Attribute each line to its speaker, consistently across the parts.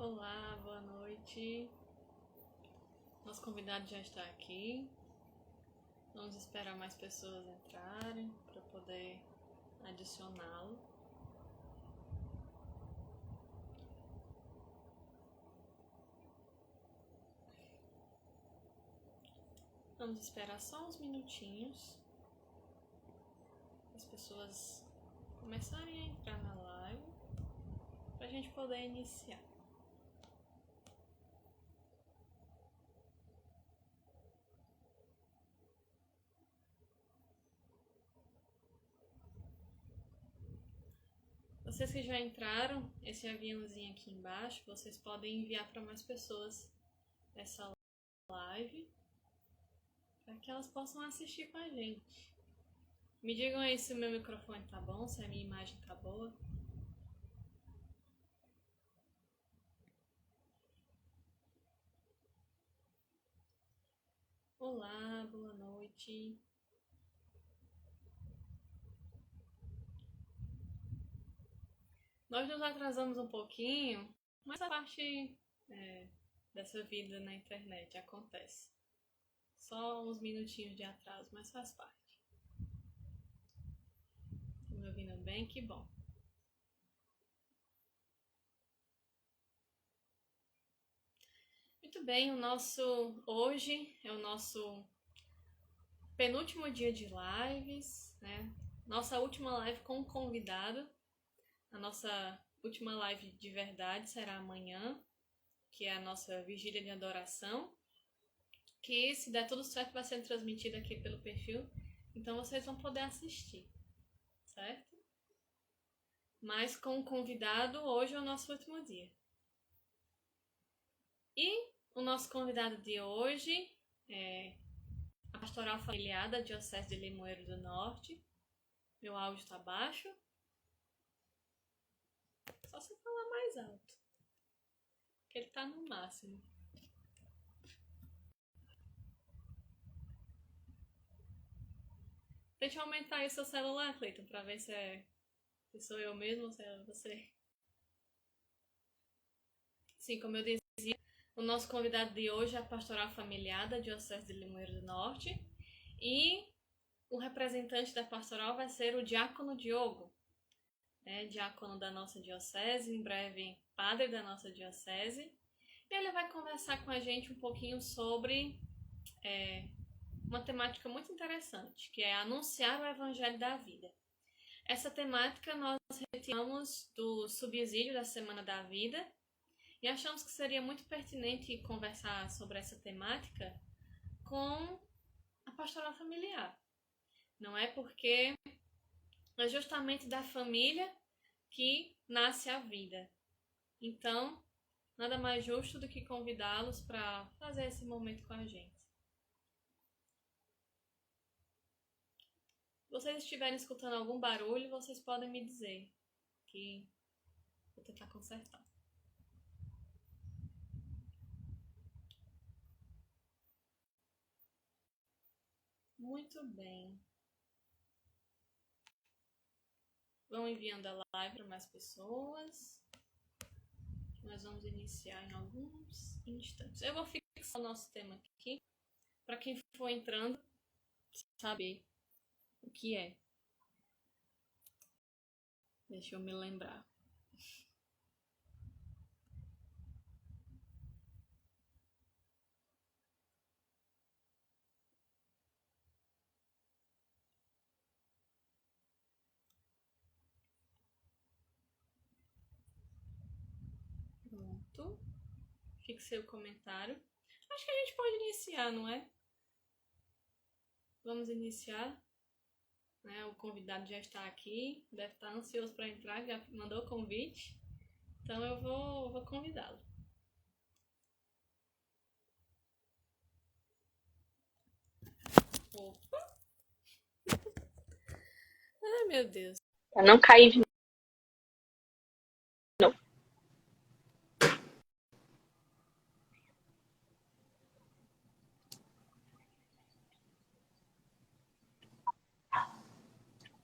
Speaker 1: Olá, boa noite. Nosso convidado já está aqui. Vamos esperar mais pessoas entrarem para poder adicioná-lo. Vamos esperar só uns minutinhos para as pessoas começarem a entrar na live para a gente poder iniciar. Vocês que já entraram, esse aviãozinho aqui embaixo, vocês podem enviar para mais pessoas essa live para que elas possam assistir com a gente. Me digam aí se o meu microfone tá bom, se a minha imagem tá boa. Olá, boa noite. Nós nos atrasamos um pouquinho, mas a parte dessa vida na internet acontece. Só uns minutinhos de atraso, mas faz parte. Estão me ouvindo bem? Que bom. Muito bem, hoje é o nosso penúltimo dia de lives, né? Nossa última live com um convidado. A nossa última live de verdade será amanhã, que é a nossa vigília de adoração, que se der tudo certo vai ser transmitida aqui pelo perfil, então vocês vão poder assistir, certo? Mas com o convidado, hoje é o nosso último dia. E o nosso convidado de hoje é a pastoral familiar da Diocese de Limoeiro do Norte. Meu áudio está baixo. Só se falar mais alto, que ele está no máximo. Deixa eu aumentar aí o seu celular, Cleiton, para ver se sou eu mesmo ou se é você. Sim, como eu dizia, o nosso convidado de hoje é a pastoral familiar da Diocese de Limoeiro do Norte e o representante da pastoral vai ser o diácono Diogo, diácono da nossa diocese, em breve padre da nossa diocese, e ele vai conversar com a gente um pouquinho sobre uma temática muito interessante, que é anunciar o Evangelho da Vida. Essa temática nós retiramos do subsídio da Semana da Vida e achamos que seria muito pertinente conversar sobre essa temática com a pastoral familiar. Não é porque é justamente da família que nasce a vida. Então, nada mais justo do que convidá-los para fazer esse momento com a gente. Se vocês estiverem escutando algum barulho, vocês podem me dizer, que vou tentar consertar. Muito bem. Vão enviando a live para mais pessoas. Nós vamos iniciar em alguns instantes. Eu vou fixar o nosso tema aqui, para quem for entrando saber o que é. Deixa eu me lembrar. Pronto. Fixei o comentário. Acho que a gente pode iniciar, não é? Vamos iniciar. O convidado já está aqui. Deve estar ansioso para entrar, já mandou o convite. Então eu vou convidá-lo. Opa! Ai, meu Deus.
Speaker 2: Pra não cair de novo.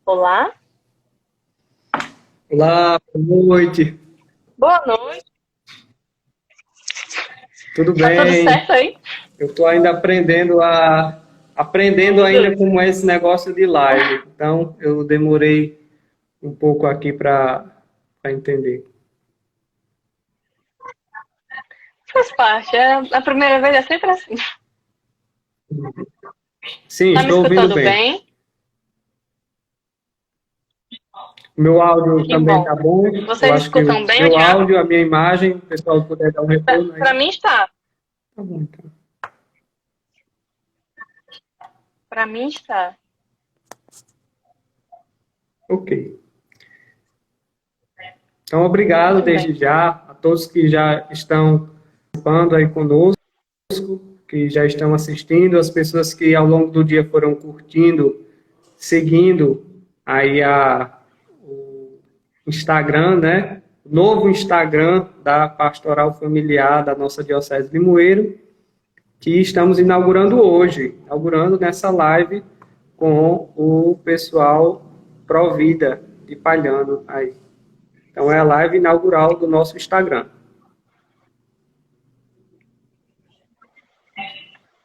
Speaker 2: Olá.
Speaker 3: Olá, boa noite.
Speaker 2: Boa noite.
Speaker 3: Tudo
Speaker 2: Tá tudo
Speaker 3: bem?
Speaker 2: certo aí?
Speaker 3: Eu estou ainda aprendendo ainda como é esse negócio de live. Então, eu demorei um pouco aqui para entender.
Speaker 2: Faz parte. A primeira vez é sempre assim.
Speaker 3: Sim,
Speaker 2: Tá me
Speaker 3: estou ouvindo
Speaker 2: escutando
Speaker 3: bem.
Speaker 2: bem?
Speaker 3: Meu áudio
Speaker 2: Que
Speaker 3: também
Speaker 2: bom.
Speaker 3: está bom. Eu
Speaker 2: Vocês
Speaker 3: acho que o
Speaker 2: escutam bem o
Speaker 3: meu
Speaker 2: diálogo?
Speaker 3: áudio, a minha imagem, o pessoal puder dar um retorno aí.
Speaker 2: Para mim está.
Speaker 3: Tá bom, então.
Speaker 2: Para mim está.
Speaker 3: Ok. Então, obrigado
Speaker 2: Muito
Speaker 3: desde
Speaker 2: bem.
Speaker 3: já a todos que já estão participando aí conosco, que já estão assistindo, as pessoas que ao longo do dia foram curtindo, seguindo aí o Instagram, né? O novo Instagram da Pastoral Familiar da nossa Diocese de Limoeiro, que estamos inaugurando hoje, inaugurando nessa live com o pessoal Provida de Palhano aí. Então é a live inaugural do nosso Instagram.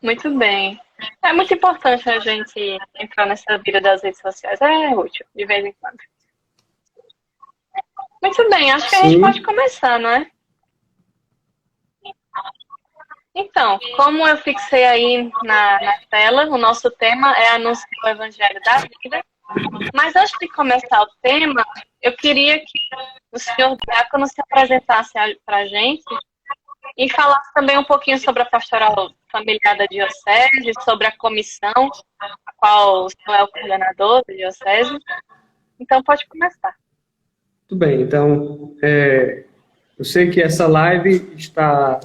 Speaker 2: Muito bem. É muito importante a gente entrar nessa vida das redes sociais. É útil, de vez em quando. Muito bem, acho que a gente pode
Speaker 3: Sim,
Speaker 2: começar, não é? Então, como eu fixei aí na tela, o nosso tema é anunciar o Evangelho da Vida. Mas antes de começar o tema, eu queria que o senhor Diácono se apresentasse para a gente e falasse também um pouquinho sobre a pastoral familiar da Diocese, sobre a comissão, a qual o senhor é o coordenador da Diocese. Então, pode começar.
Speaker 3: tudo bem. Então, eu sei que essa live está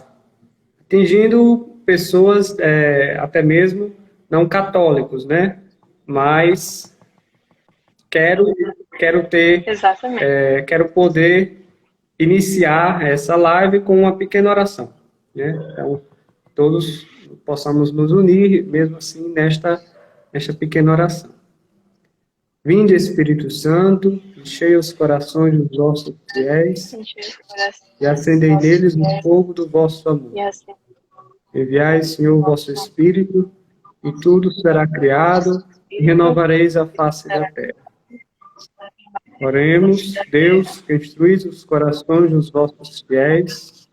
Speaker 3: atingindo pessoas, até mesmo não católicos, né? Mas quero, quero ter,
Speaker 2: Exatamente.
Speaker 3: quero poder iniciar essa live com uma pequena oração, né? Então, todos possamos nos unir, mesmo assim, nesta pequena oração. Vinde, Espírito Santo, enchei os corações dos vossos fiéis e acendei neles o fogo do vosso amor.
Speaker 2: E assim,
Speaker 3: Enviai, Senhor, o vosso Espírito, e tudo será criado, e renovareis a face da terra. Oremos, Deus, que instruís os corações dos vossos fiéis,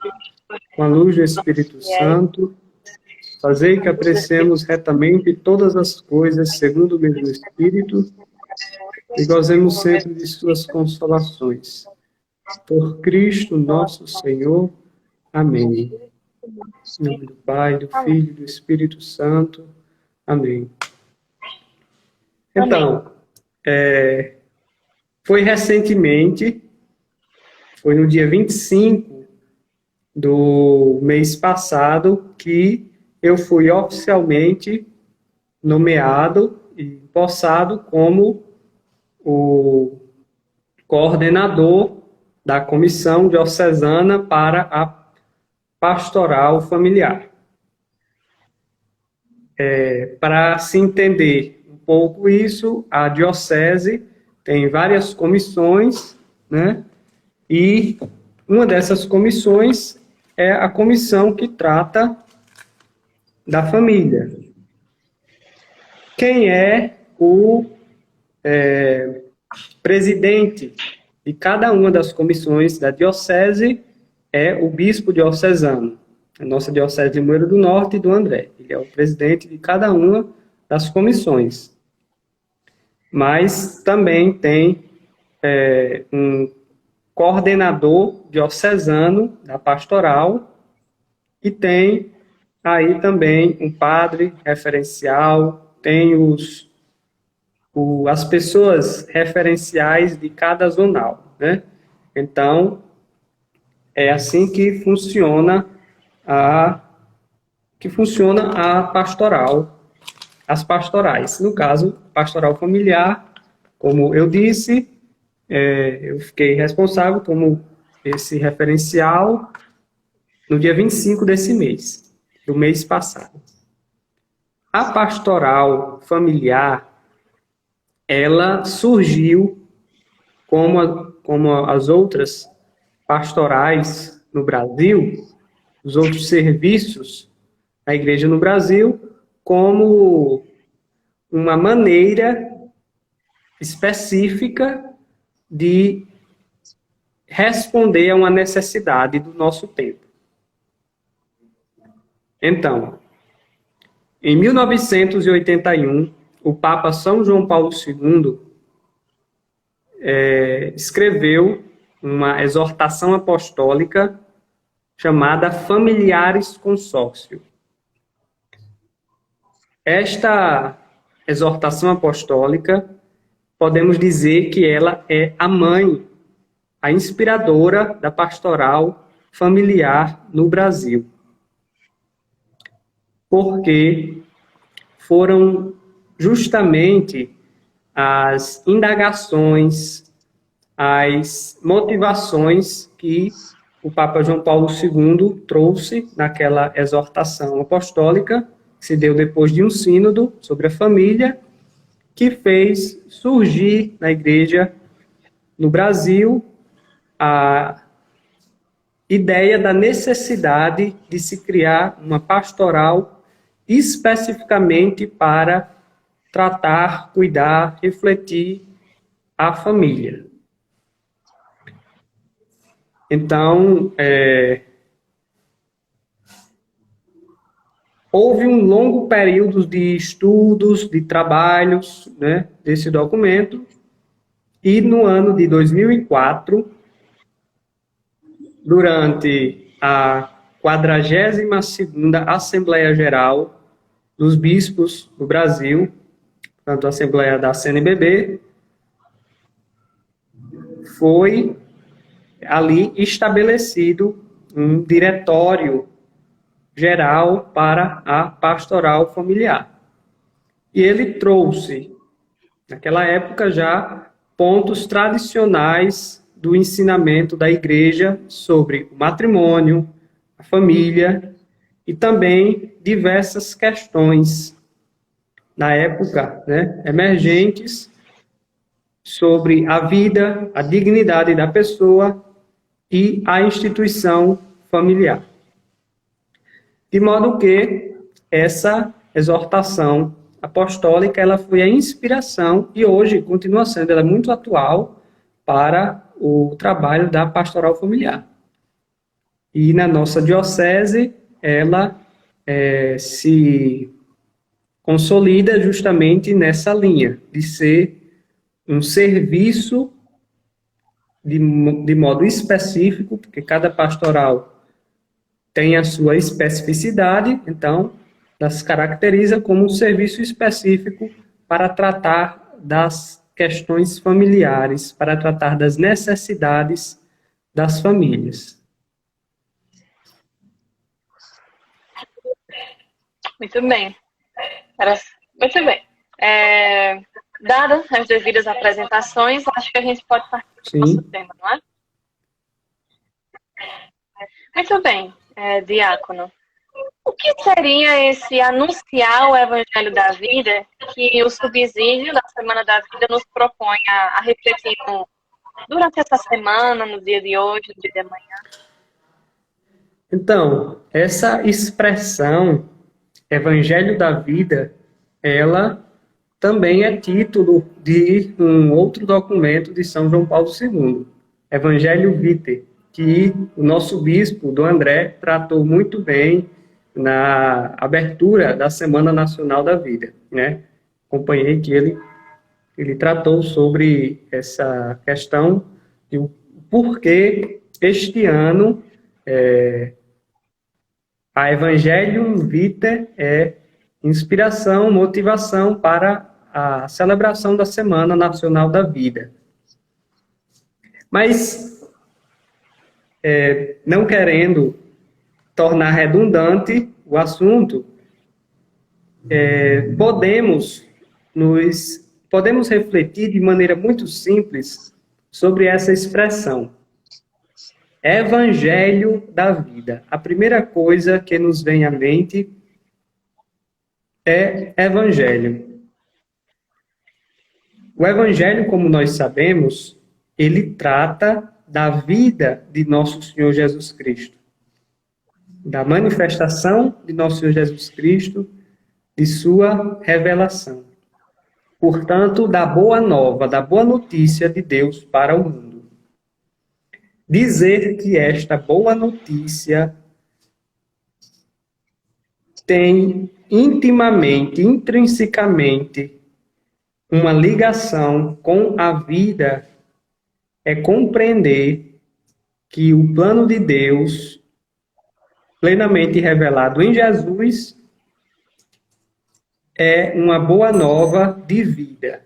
Speaker 3: com a luz do Espírito Santo, fazei que apreciemos retamente todas as coisas segundo o mesmo Espírito, e gozemos sempre de suas consolações. Por Cristo nosso Senhor. Amém. Em nome do Pai, do Filho e do Espírito Santo. Amém. Então, foi recentemente, foi no dia 25 do mês passado, que eu fui oficialmente nomeado e empossado como o coordenador da Comissão Diocesana para a Pastoral Familiar. Para se entender um pouco isso, a Diocese tem várias comissões, né? E uma dessas comissões é a comissão que trata da família. Quem é o presidente de cada uma das comissões da Diocese é o bispo diocesano. A nossa Diocese de Limoeiro do Norte e do André. Ele é o presidente de cada uma das comissões. Mas também tem um coordenador diocesano da pastoral e tem aí também um padre referencial, tem as pessoas referenciais de cada zonal, né? Então, é assim que funciona a pastoral, as pastorais. No caso, pastoral familiar, como eu disse, eu fiquei responsável como esse referencial no dia 25 desse mês, do mês passado. A pastoral familiar, ela surgiu como as outras pastorais no Brasil, os outros serviços da igreja no Brasil como uma maneira específica de responder a uma necessidade do nosso tempo. Então, em 1981, o Papa São João Paulo II escreveu uma exortação apostólica chamada Familiares Consórcio. Esta exortação apostólica, podemos dizer que ela é a mãe, a inspiradora da pastoral familiar no Brasil. Porque foram justamente as indagações, as motivações que o Papa João Paulo II trouxe naquela exortação apostólica, que se deu depois de um sínodo sobre a família, que fez surgir na igreja no Brasil a ideia da necessidade de se criar uma pastoral especificamente para tratar, cuidar, refletir a família. Então, houve um longo período de estudos, de trabalhos, né, desse documento, e no ano de 2004, durante a 42ª Assembleia Geral dos Bispos do Brasil, portanto, a Assembleia da CNBB, foi ali estabelecido um diretório geral para a pastoral familiar. E ele trouxe, naquela época já, pontos tradicionais do ensinamento da igreja sobre o matrimônio, a família e também diversas questões, na época, né, emergentes, sobre a vida, a dignidade da pessoa e a instituição familiar. De modo que essa exortação apostólica, ela foi a inspiração e hoje continua sendo, ela é muito atual para o trabalho da pastoral familiar. E na nossa diocese, ela se consolida justamente nessa linha, de ser um serviço de modo específico, porque cada pastoral tem a sua especificidade, então, ela se caracteriza como um serviço específico para tratar das questões familiares, para tratar das necessidades das famílias.
Speaker 2: Muito bem. Muito bem. Dadas as devidas apresentações, acho que a gente pode partir do nosso tema, não é? Muito bem, diácono. O que seria esse anunciar o Evangelho da Vida que o subsídio da Semana da Vida nos propõe a refletir durante essa semana, no dia de hoje, no dia de amanhã?
Speaker 3: Então, essa expressão Evangelho da Vida, ela também é título de um outro documento de São João Paulo II, Evangelho Vitae, que o nosso bispo, Dom André, tratou muito bem na abertura da Semana Nacional da Vida, né? Acompanhei que ele tratou sobre essa questão de o porquê este ano a Evangelium Vitae é inspiração, motivação para a celebração da Semana Nacional da Vida. Mas, não querendo tornar redundante o assunto, podemos refletir de maneira muito simples sobre essa expressão. Evangelho da Vida. A primeira coisa que nos vem à mente é Evangelho. O Evangelho, como nós sabemos, ele trata da vida de nosso Senhor Jesus Cristo. da manifestação de nosso Senhor Jesus Cristo, de sua revelação. Portanto, da boa nova, da boa notícia de Deus para o mundo. Dizer que esta boa notícia tem intimamente, intrinsecamente, uma ligação com a vida é compreender que o plano de Deus, plenamente revelado em Jesus, é uma boa nova de vida.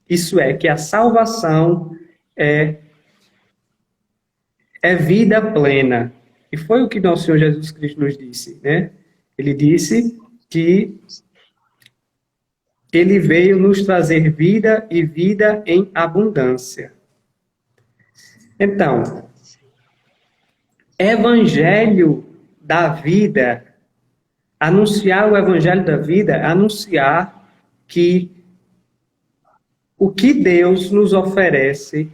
Speaker 3: Isso é, que a salvação é vida plena. E foi o que nosso Senhor Jesus Cristo nos disse, né? Ele disse que Ele veio nos trazer vida e vida em abundância. Então, Evangelho da vida, anunciar o Evangelho da vida, anunciar que o que Deus nos oferece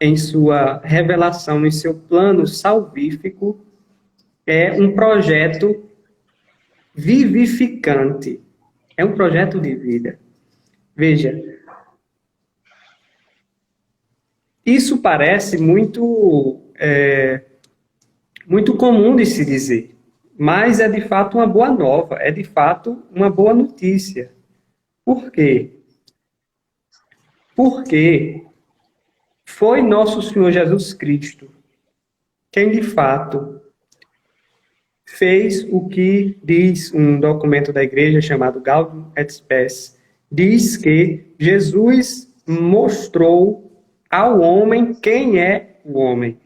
Speaker 3: em sua revelação, em seu plano salvífico, é um projeto vivificante. É um projeto de vida. Veja, isso parece muito comum de se dizer, mas é de fato uma boa nova, é de fato uma boa notícia. Por quê? Porque foi nosso Senhor Jesus Cristo quem de fato fez o que diz um documento da igreja chamado Gaudium et Spes. Diz que Jesus mostrou ao homem quem é o homem.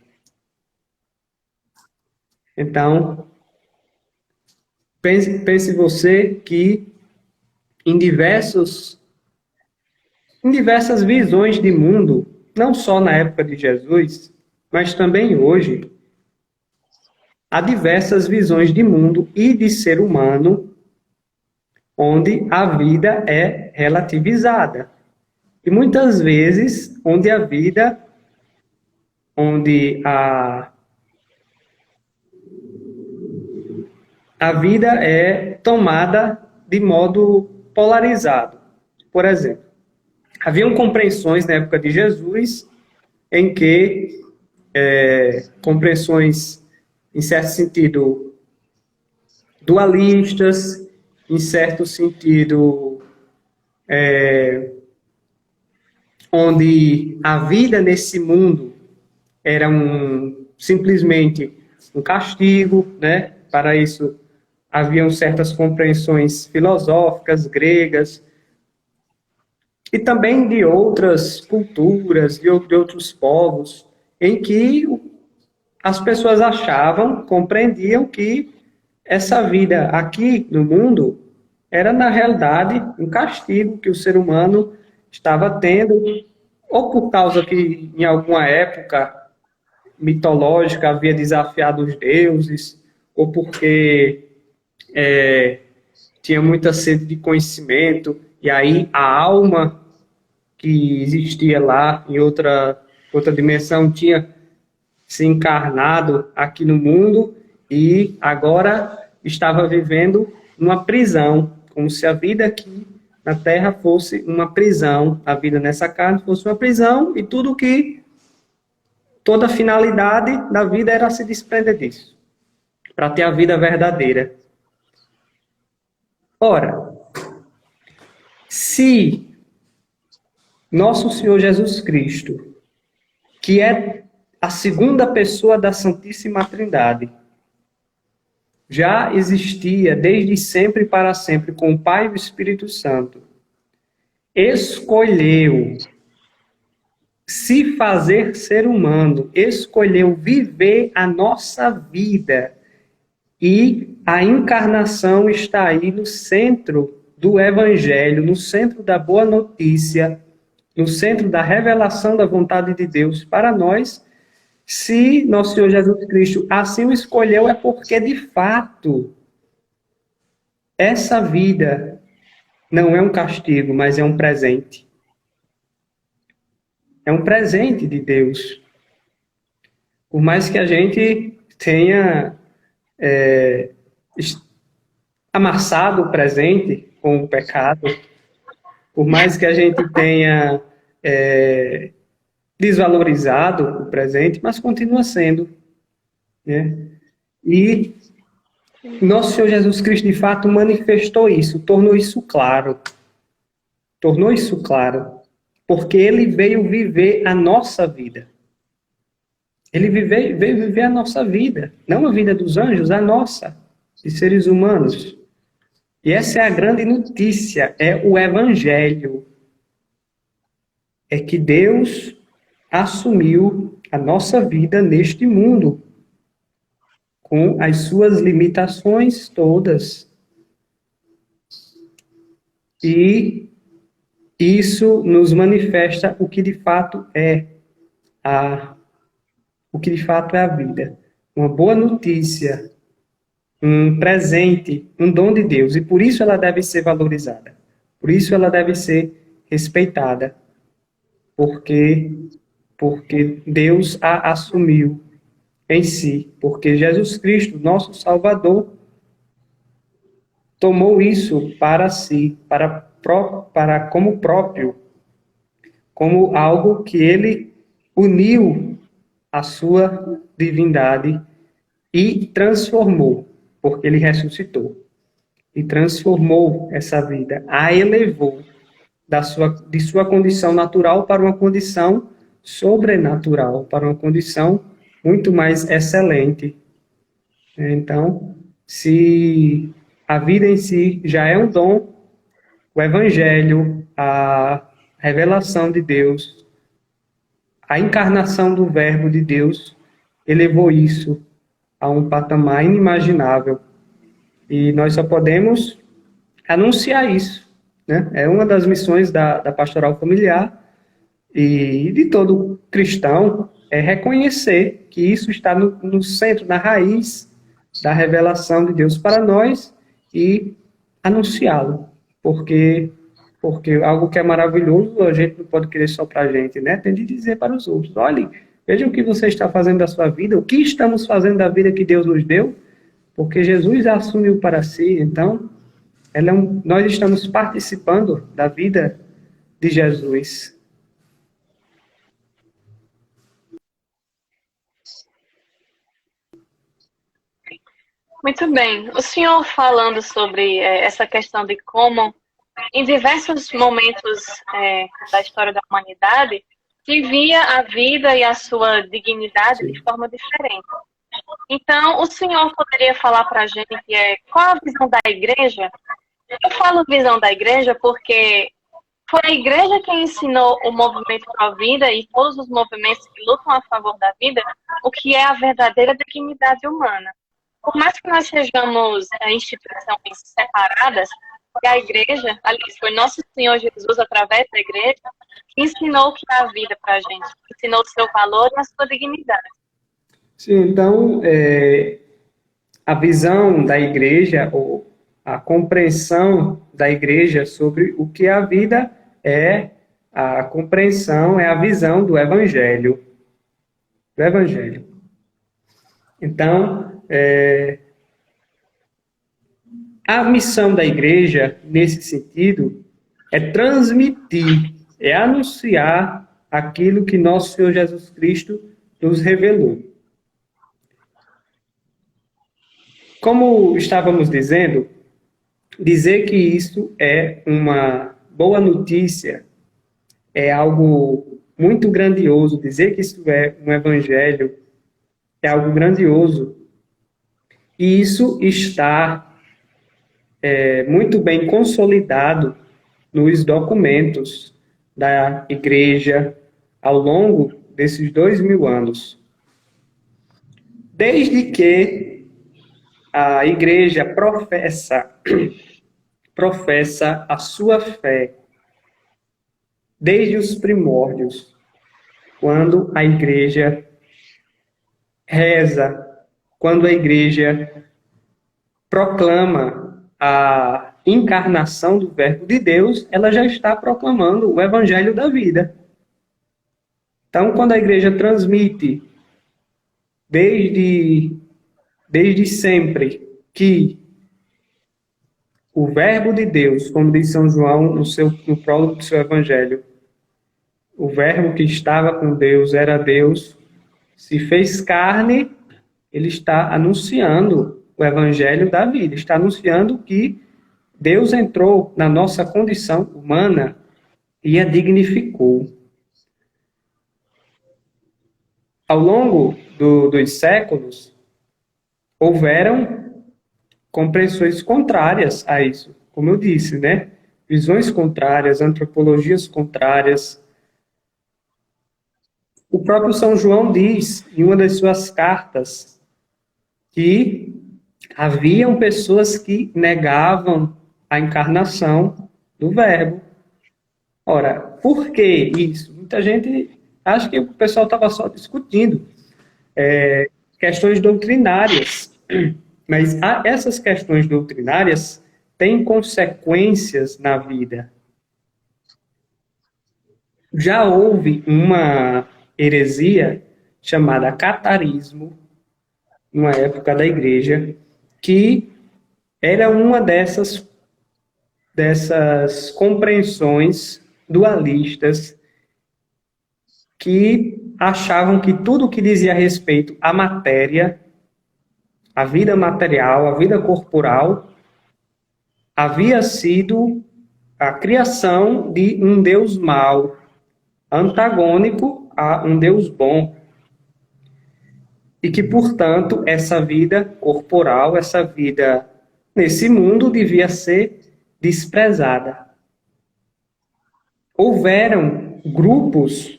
Speaker 3: Então, pense você que em diversas visões de mundo, não só na época de Jesus, mas também hoje, há diversas visões de mundo e de ser humano onde a vida é relativizada. E muitas vezes, onde a vida é tomada de modo polarizado. Por exemplo, haviam compreensões na época de Jesus em que compreensões, em certo sentido, dualistas, em certo sentido, onde a vida nesse mundo era simplesmente um castigo, né? Para isso, haviam certas compreensões filosóficas gregas e também de outras culturas, de outros povos, em que as pessoas compreendiam que essa vida aqui no mundo era, na realidade, um castigo que o ser humano estava tendo, ou por causa que, em alguma época mitológica, havia desafiado os deuses, ou porque tinha muita sede de conhecimento, e aí a alma que existia lá em outra dimensão tinha se encarnado aqui no mundo e agora estava vivendo uma prisão, como se a vida aqui na Terra fosse uma prisão, a vida nessa carne fosse uma prisão, e toda a finalidade da vida era se desprender disso, para ter a vida verdadeira. Ora, se nosso Senhor Jesus Cristo, que é a segunda pessoa da Santíssima Trindade, já existia desde sempre e para sempre com o Pai e o Espírito Santo, escolheu se fazer ser humano, escolheu viver a nossa vida, e a encarnação está aí no centro do Evangelho, no centro da boa notícia, no centro da revelação da vontade de Deus para nós. Se nosso Senhor Jesus Cristo assim o escolheu, é porque, de fato, essa vida não é um castigo, mas é um presente. É um presente de Deus. Por mais que a gente tenha amassado o presente com o pecado, por mais que a gente tenha desvalorizado o presente, mas continua sendo, né? E nosso Senhor Jesus Cristo, de fato, manifestou isso, tornou isso claro, porque Ele veio viver a nossa vida. Ele veio viver a nossa vida, não a vida dos anjos, a nossa, de seres humanos. E essa é a grande notícia, é o Evangelho. É que Deus assumiu a nossa vida neste mundo, com as suas limitações todas. E isso nos manifesta o que de fato é a vida. Uma boa notícia, um presente, um dom de Deus. E por isso ela deve ser valorizada. Por isso ela deve ser respeitada. Porque Deus a assumiu em si. Porque Jesus Cristo, nosso Salvador, tomou isso para si, para como próprio, como algo que ele uniu à sua divindade e transformou, porque ele ressuscitou e transformou essa vida, a elevou de sua condição natural para uma condição sobrenatural, para uma condição muito mais excelente. Então, se a vida em si já é um dom, o Evangelho, a revelação de Deus, a encarnação do Verbo de Deus, elevou isso a um patamar inimaginável. E nós só podemos anunciar isso, né? É uma das missões da pastoral familiar e de todo cristão, é reconhecer que isso está no centro, na raiz da revelação de Deus para nós e anunciá-lo. Porque algo que é maravilhoso, a gente não pode querer só para a gente, né? Tem de dizer para os outros, olhem, vejam o que você está fazendo da sua vida, o que estamos fazendo da vida que Deus nos deu, porque Jesus a assumiu para si, então, nós estamos participando da vida de Jesus.
Speaker 2: Muito bem. O senhor falando sobre essa questão de como, em diversos momentos da história da humanidade, se via a vida e a sua dignidade de forma diferente. Então, o senhor poderia falar para a gente qual a visão da igreja? Eu falo visão da igreja porque foi a igreja que ensinou o movimento pró-vida e todos os movimentos que lutam a favor da vida o que é a verdadeira dignidade humana. Por mais que nós sejamos instituições separadas, foi a igreja, aliás, foi nosso Senhor Jesus, através da igreja, que ensinou o que é a vida para a gente, ensinou o seu valor e a sua dignidade.
Speaker 3: Sim, então, a visão da igreja, ou a compreensão da igreja sobre o que a vida é, a compreensão é a visão do Evangelho. Do Evangelho. Então, a missão da igreja, nesse sentido, é transmitir, é anunciar aquilo que nosso Senhor Jesus Cristo nos revelou. Como estávamos dizendo, dizer que isso é uma boa notícia é algo muito grandioso. Dizer que isso é um evangelho é algo grandioso. E isso está muito bem consolidado nos documentos da igreja ao longo desses 2000 anos. Desde que a igreja professa a sua fé, desde os primórdios, quando a igreja reza, quando a igreja proclama a encarnação do Verbo de Deus, ela já está proclamando o Evangelho da vida. Então, quando a igreja transmite, desde desde sempre, que o Verbo de Deus, como diz São João no prólogo do seu Evangelho, o Verbo que estava com Deus era Deus, se fez carne, ele está anunciando o Evangelho da vida, está anunciando que Deus entrou na nossa condição humana e a dignificou. Ao longo dos séculos, houveram compreensões contrárias a isso, como eu disse, né? Visões contrárias, antropologias contrárias. O próprio São João diz, em uma das suas cartas, que haviam pessoas que negavam a encarnação do Verbo. Ora, por que isso? Muita gente acha que o pessoal estava só discutindo questões doutrinárias, mas essas questões doutrinárias têm consequências na vida. Já houve uma heresia chamada catarismo, numa época da igreja, que era uma dessas compreensões dualistas que achavam que tudo que dizia respeito à matéria, à vida material, à vida corporal, havia sido a criação de um Deus mau, antagônico a um Deus bom. E que, portanto, essa vida corporal, essa vida nesse mundo devia ser desprezada. Houveram grupos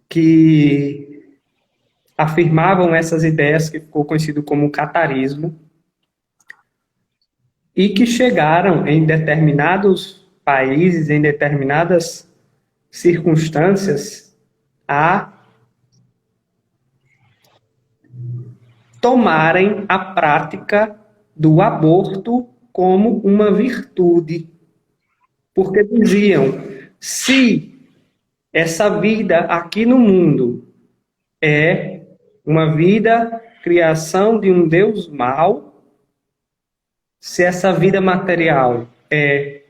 Speaker 3: que afirmavam essas ideias, que ficou conhecido como catarismo, e que chegaram em determinados países, em determinadas circunstâncias, a tomarem a prática do aborto como uma virtude. Porque diziam, se essa vida aqui no mundo é uma vida, criação de um Deus mau, se essa vida material é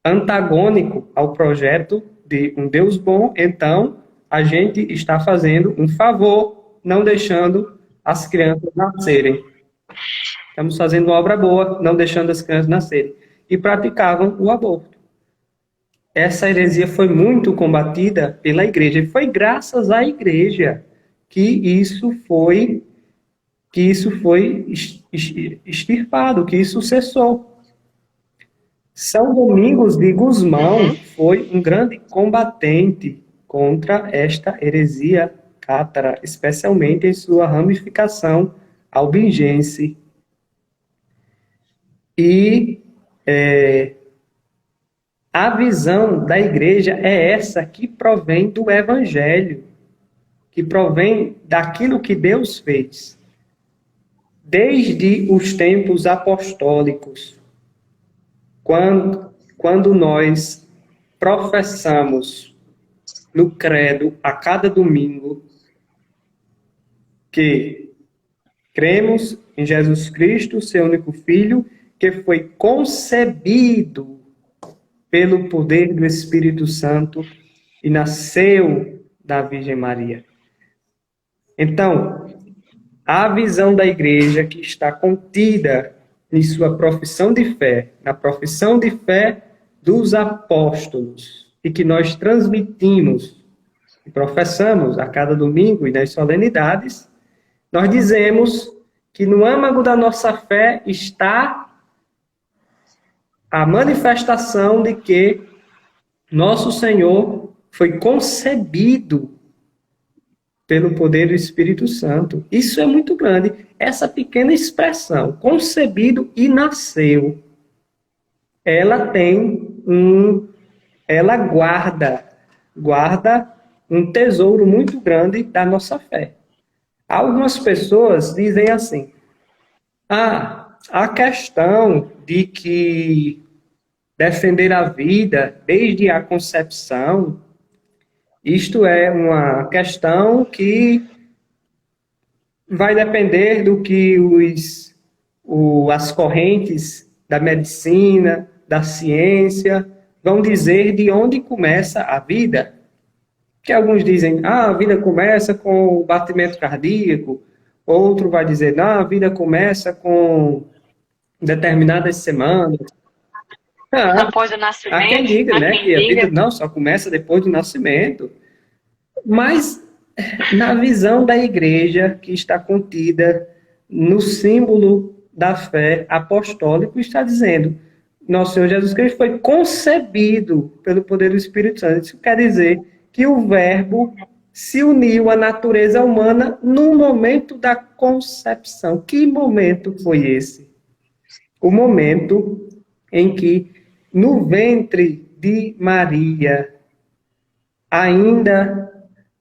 Speaker 3: antagônico ao projeto de um Deus bom, então a gente está fazendo um favor, não deixando as crianças nascerem. Estamos fazendo uma obra boa, não deixando as crianças nascerem. E praticavam o aborto. Essa heresia foi muito combatida pela igreja. E foi graças à igreja que isso foi extirpado, que isso cessou. São Domingos de Gusmão foi um grande combatente contra esta heresia cátara, especialmente em sua ramificação albingense. E a visão da igreja é essa que provém do Evangelho, que provém daquilo que Deus fez. Desde os tempos apostólicos, quando nós professamos no credo a cada domingo que cremos em Jesus Cristo, seu único Filho, que foi concebido pelo poder do Espírito Santo e nasceu da Virgem Maria. Então, a visão da igreja que está contida em sua profissão de fé, na profissão de fé dos apóstolos, e que nós transmitimos e professamos a cada domingo e nas solenidades, nós dizemos que no âmago da nossa fé está a manifestação de que nosso Senhor foi concebido pelo poder do Espírito Santo. Isso é muito grande. Essa pequena expressão, concebido e nasceu, ela ela guarda um tesouro muito grande da nossa fé. Algumas pessoas dizem assim, a questão de que defender a vida desde a concepção, isto é uma questão que vai depender do que as correntes da medicina, da ciência, vão dizer de onde começa a vida. Que alguns dizem, a vida começa com o batimento cardíaco, outro vai dizer, não, a vida começa com determinadas semanas.
Speaker 2: Depois do nascimento.
Speaker 3: Há quem diga, né, que a vida não só começa depois do nascimento. Mas, na visão da igreja, que está contida no símbolo da fé apostólica, está dizendo, nosso Senhor Jesus Cristo foi concebido pelo poder do Espírito Santo. Isso quer dizer que o Verbo se uniu à natureza humana no momento da concepção. Que momento foi esse? O momento em que, no ventre de Maria, ainda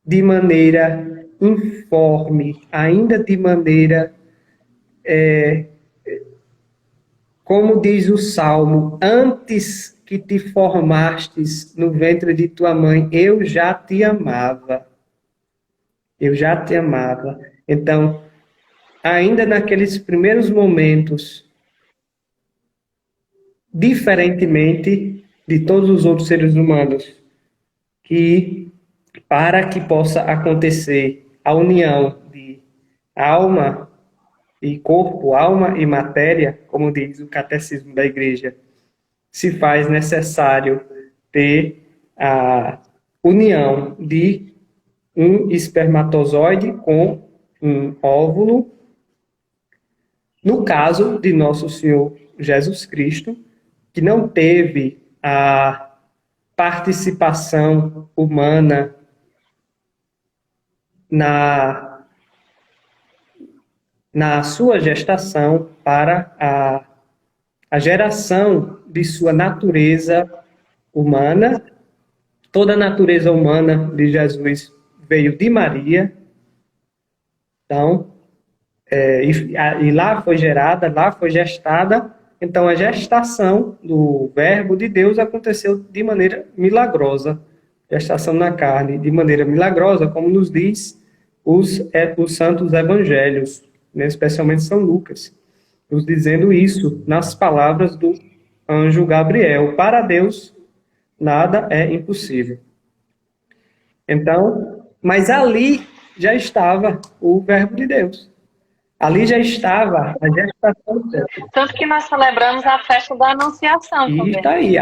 Speaker 3: de maneira informe, ainda de maneira, como diz o Salmo, antes que te formastes no ventre de tua mãe, eu já te amava. Eu já te amava. Então, ainda naqueles primeiros momentos, diferentemente de todos os outros seres humanos, que para que possa acontecer a união de alma e corpo, alma e matéria, como diz o catecismo da igreja, se faz necessário ter a união de um espermatozoide com um óvulo. No caso de nosso Senhor Jesus Cristo, que não teve a participação humana na sua gestação para a geração de sua natureza humana. Toda a natureza humana de Jesus veio de Maria. Então, e lá foi gerada, lá foi gestada. Então, a gestação do Verbo de Deus aconteceu de maneira milagrosa. Gestação na carne, de maneira milagrosa, como nos diz os santos evangelhos, né, especialmente São Lucas, nos dizendo isso nas palavras do anjo Gabriel. Para Deus, nada é impossível. Então, mas ali já estava o Verbo de Deus. Ali já estava a gestação.
Speaker 2: Tanto que nós celebramos a festa da Anunciação.
Speaker 3: E está aí.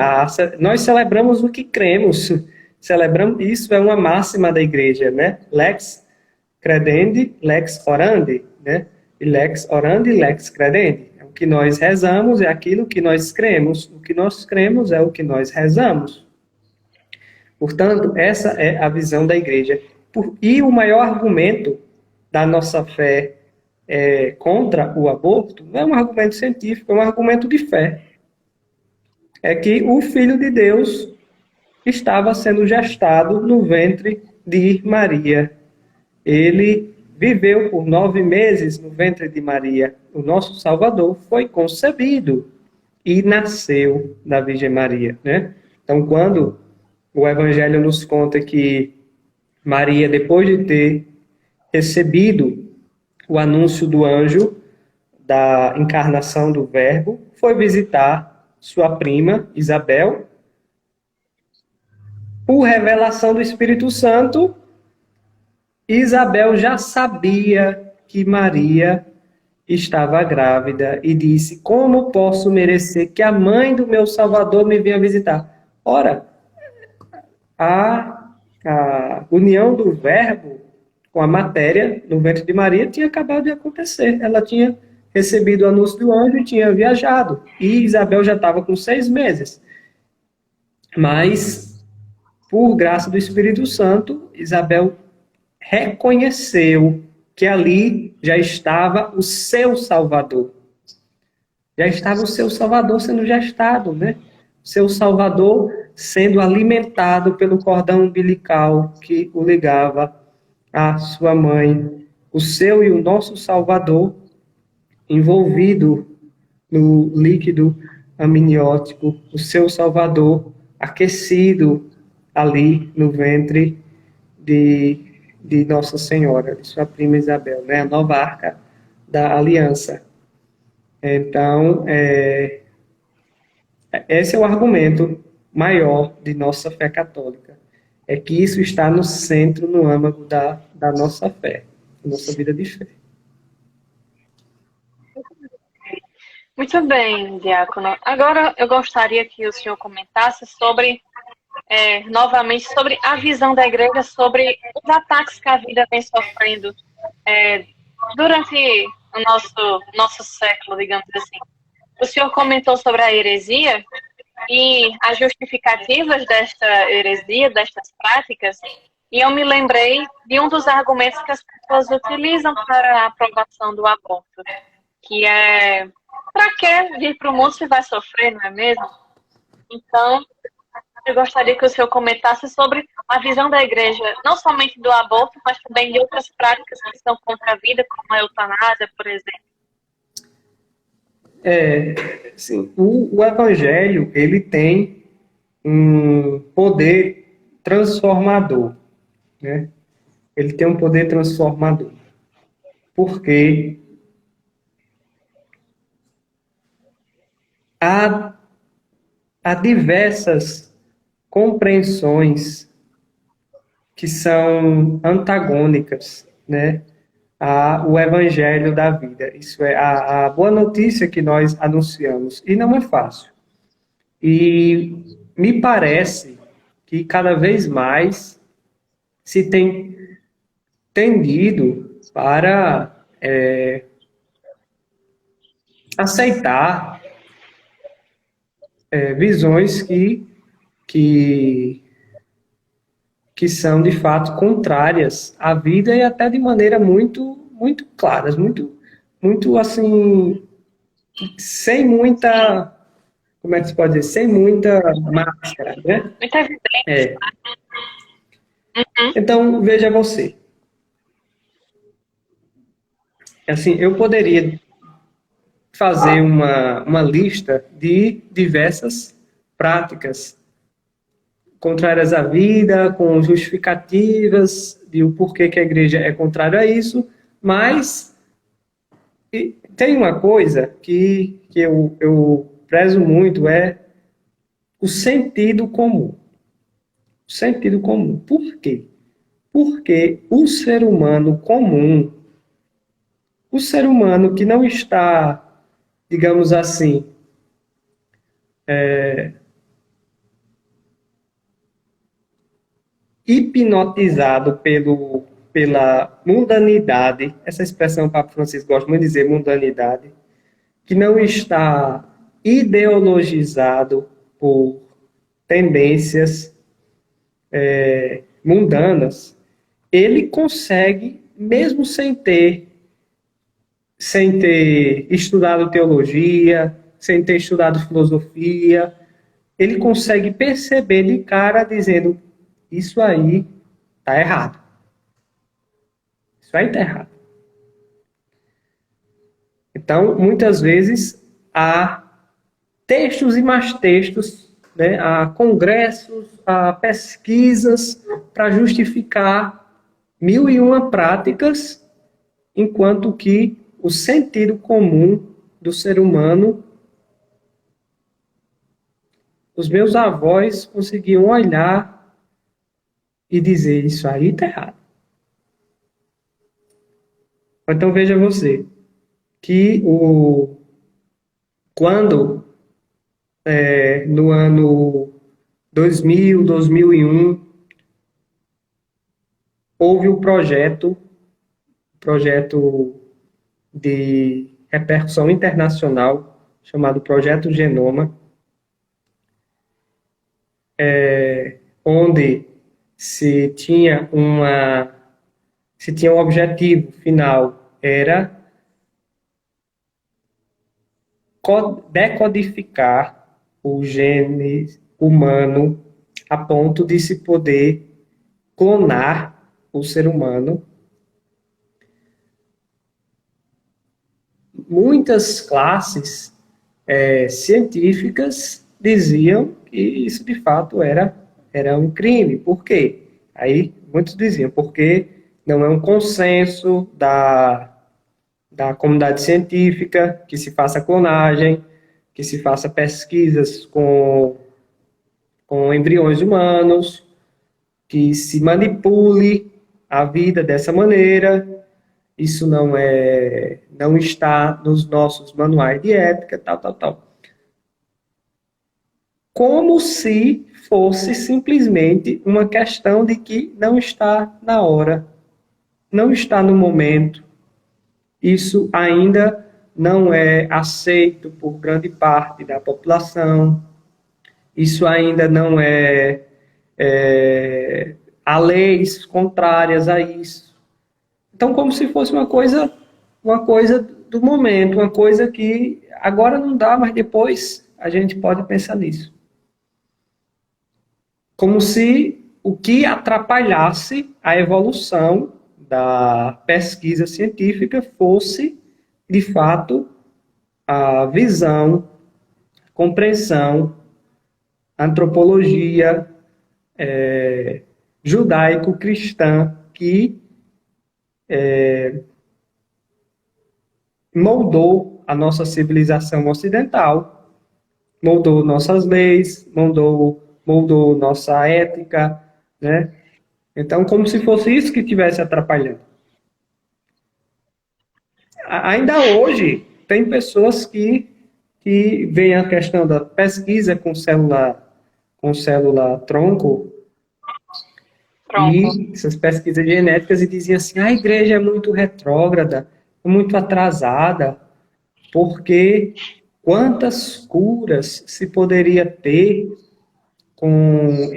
Speaker 3: Nós celebramos o que cremos. Celebramos, isso é uma máxima da igreja, né? Lex credendi, lex orandi, né? E lex orandi, lex credendi. O que nós rezamos é aquilo que nós cremos. O que nós cremos é o que nós rezamos. Portanto, essa é a visão da igreja. E o maior argumento da nossa fé contra o aborto não é um argumento científico, é um argumento de fé. É que o Filho de Deus estava sendo gestado no ventre de Maria. Ele viveu por 9 meses no ventre de Maria. O nosso Salvador foi concebido e nasceu da Virgem Maria, né? Então, quando o Evangelho nos conta que Maria, depois de ter recebido o anúncio do anjo da encarnação do Verbo, foi visitar sua prima, Isabel. Por revelação do Espírito Santo, Isabel já sabia que Maria estava grávida e disse: como posso merecer que a mãe do meu Salvador me venha visitar? Ora, a união do Verbo com a matéria no ventre de Maria tinha acabado de acontecer. Ela tinha recebido o anúncio do anjo e tinha viajado. E Isabel já estava com 6 meses. Mas, por graça do Espírito Santo, Isabel reconheceu que ali já estava o seu Salvador. Já estava o seu Salvador sendo gestado, né? O seu Salvador sendo alimentado pelo cordão umbilical que o ligava à sua mãe. O seu e o nosso Salvador envolvido no líquido amniótico. O seu Salvador aquecido ali no ventre de de Nossa Senhora, de sua prima Isabel, né? A nova arca da aliança. Então, esse é o argumento maior de nossa fé católica. É que isso está no centro, no âmago da nossa fé, da nossa vida de fé.
Speaker 2: Muito bem, Diácono. Agora eu gostaria que o senhor comentasse sobre, novamente, sobre a visão da igreja sobre os ataques que a vida vem sofrendo durante o nosso século, digamos assim. O senhor comentou sobre a heresia e as justificativas desta heresia, destas práticas, e eu me lembrei de um dos argumentos que as pessoas utilizam para a aprovação do aborto, que é: para que vir para o mundo se vai sofrer, não é mesmo? Então, eu gostaria que o senhor comentasse sobre a visão da igreja, não somente do aborto, mas também de outras práticas que são contra a vida, como a eutanásia, por exemplo.
Speaker 3: Sim, o Evangelho, ele tem um poder transformador, né? Ele tem um poder transformador. Porque há diversas compreensões que são antagônicas, né, ao Evangelho da vida. Isso é a boa notícia que nós anunciamos. E não é fácil. E me parece que cada vez mais se tem tendido para aceitar visões que são, de fato, contrárias à vida e até de maneira muito, muito claras, muito assim, sem muita, como é que se pode dizer, sem muita máscara, né?
Speaker 2: Muita evidência.
Speaker 3: Então, veja você. Assim, eu poderia fazer uma lista de diversas práticas contrárias à vida, com justificativas de o porquê que a igreja é contrária a isso, mas tem uma coisa que eu prezo muito, é o sentido comum. O sentido comum. Por quê? Porque o ser humano comum, o ser humano que não está, digamos assim, hipnotizado pela mundanidade, essa expressão o Papa Francisco gosta muito de dizer, mundanidade, que não está ideologizado por tendências mundanas, ele consegue, mesmo sem ter estudado teologia, sem ter estudado filosofia, ele consegue perceber de cara dizendo: isso aí está errado. Isso aí está errado. Então, muitas vezes, há textos e mais textos, né? Há congressos, há pesquisas para justificar 1001 práticas, enquanto que o sentido comum do ser humano, os meus avós conseguiam olhar e dizer: isso aí está errado. Então veja você, que quando no ano 2000, 2001, houve um projeto de repercussão internacional chamado Projeto Genoma, onde se tinha um objetivo final, era decodificar o gene humano a ponto de se poder clonar o ser humano. Muitas classes científicas diziam que isso de fato era um crime. Por quê? Aí muitos diziam: porque não é um consenso da comunidade científica que se faça clonagem, que se faça pesquisas com embriões humanos, que se manipule a vida dessa maneira. Isso não está nos nossos manuais de ética, tal. Como se fosse simplesmente uma questão de que não está na hora, não está no momento. Isso ainda não é aceito por grande parte da população. Isso ainda não há leis contrárias a isso. Então, como se fosse uma coisa do momento, uma coisa que agora não dá, mas depois a gente pode pensar nisso. Como se o que atrapalhasse a evolução da pesquisa científica fosse, de fato, a visão, compreensão, antropologia judaico-cristã que moldou a nossa civilização ocidental, moldou nossas leis, moldou nossa ética, né? Então, como se fosse isso que estivesse atrapalhando. Ainda hoje, tem pessoas que veem a questão da pesquisa com célula tronco, e essas pesquisas genéticas e diziam assim, a igreja é muito retrógrada, muito atrasada, porque quantas curas se poderia ter com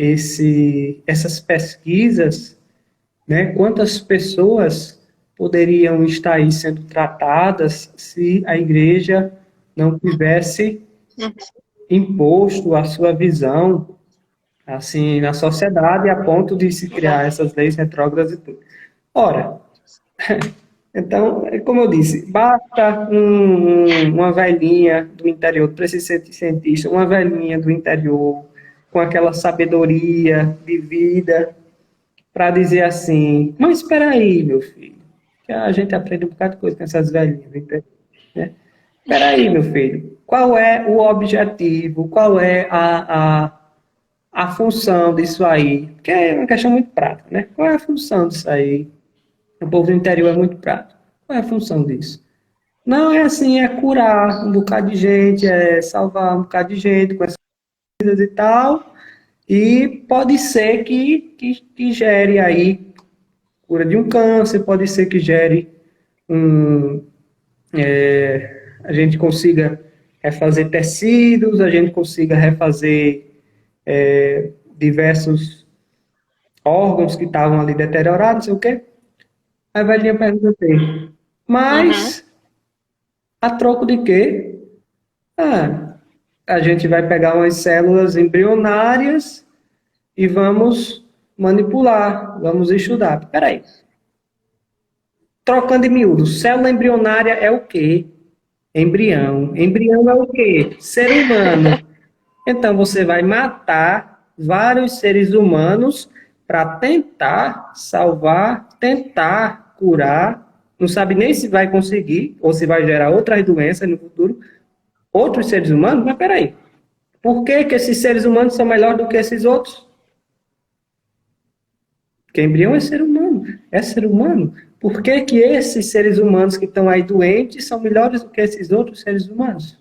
Speaker 3: essas pesquisas, né? Quantas pessoas poderiam estar aí sendo tratadas se a igreja não tivesse imposto a sua visão assim na sociedade a ponto de se criar essas leis retrógradas e tudo. Ora, então, como eu disse, basta uma velhinha do interior, não precisa ser cientista, uma velhinha do interior com aquela sabedoria de vida para dizer assim, mas espera aí, meu filho, que a gente aprende um bocado de coisa com essas velhinhas, né? Espera aí, meu filho, qual é o objetivo, qual é a função disso aí? Porque é uma questão muito prática, né? Qual é a função disso aí? O povo do interior é muito prático. Qual é a função disso? Não é assim, é curar um bocado de gente, é salvar um bocado de gente com essas coisas e tal, e pode ser que gere aí cura de um câncer, pode ser que gere a gente consiga refazer tecidos, a gente consiga refazer diversos órgãos que estavam ali deteriorados, não sei o quê. A velhinha pergunta assim, mas a troco de quê? A gente vai pegar umas células embrionárias e vamos manipular, vamos estudar. Peraí. Trocando em miúdos, célula embrionária é o quê? Embrião. Embrião é o quê? Ser humano. Então você vai matar vários seres humanos para tentar salvar, tentar curar. Não sabe nem se vai conseguir ou se vai gerar outras doenças no futuro. Outros seres humanos? Mas peraí. Por que esses seres humanos são melhores do que esses outros? Porque embrião é ser humano. É ser humano. Por que esses seres humanos que estão aí doentes são melhores do que esses outros seres humanos?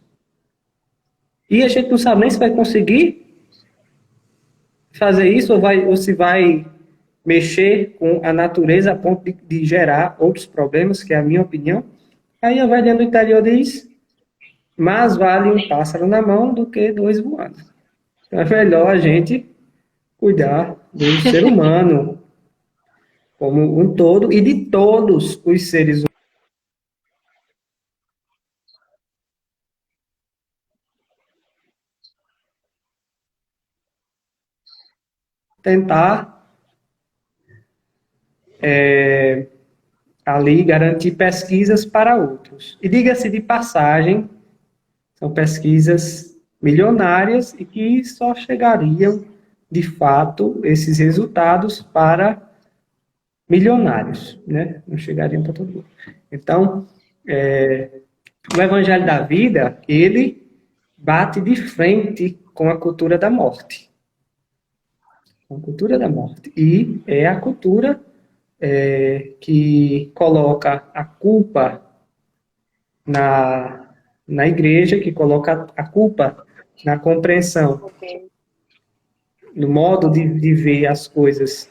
Speaker 3: E a gente não sabe nem se vai conseguir fazer isso ou se vai mexer com a natureza a ponto de gerar outros problemas, que é a minha opinião. Aí a velhinha do interior diz, mais vale um pássaro na mão do que dois voando. Então é melhor a gente cuidar do ser humano como um todo e de todos os seres humanos. Tentar ali garantir pesquisas para outros. E diga-se de passagem, são pesquisas milionárias e que só chegariam, de fato, esses resultados para milionários, né? Não chegariam para todo mundo. Então, o Evangelho da Vida, ele bate de frente com a cultura da morte. Com a cultura da morte. E é a cultura que coloca a culpa na igreja, que coloca a culpa na compreensão, no modo de ver as coisas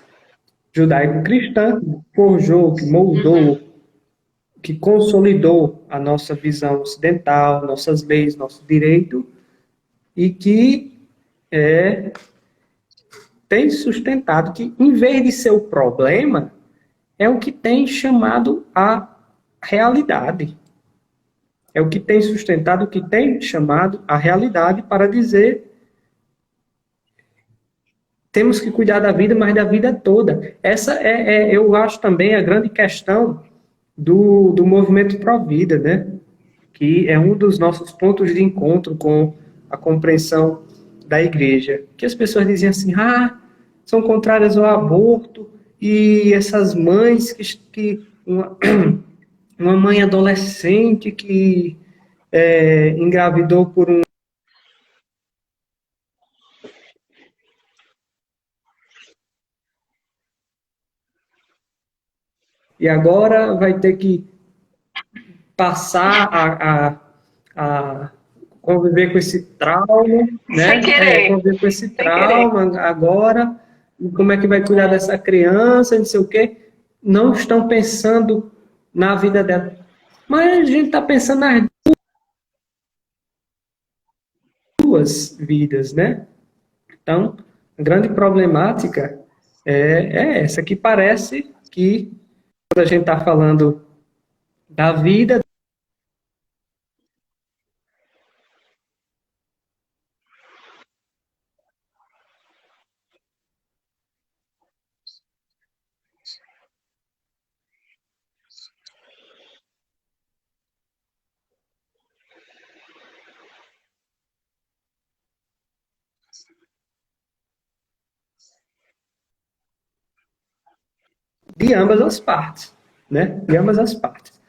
Speaker 3: judaico-cristã, que forjou, que moldou, que consolidou a nossa visão ocidental, nossas leis, nosso direito, e que tem sustentado que, em vez de ser o problema, é o que tem chamado a realidade. É o que tem sustentado, o que tem chamado a realidade para dizer temos que cuidar da vida, mas da vida toda. Essa eu acho também a grande questão do movimento Pró-Vida, né? Que é um dos nossos pontos de encontro com a compreensão da igreja. Que as pessoas dizem assim, são contrárias ao aborto, e essas mães que uma mãe adolescente que engravidou por um e agora vai ter que passar a conviver com esse trauma, né?
Speaker 2: Sem querer.
Speaker 3: Conviver com esse trauma agora, e como é que vai cuidar dessa criança, não sei o quê. Não estão pensando na vida dela. Mas a gente está pensando nas duas vidas, né? Então, a grande problemática é essa, que parece que quando a gente está falando da vida, de ambas as partes, né? De ambas as partes.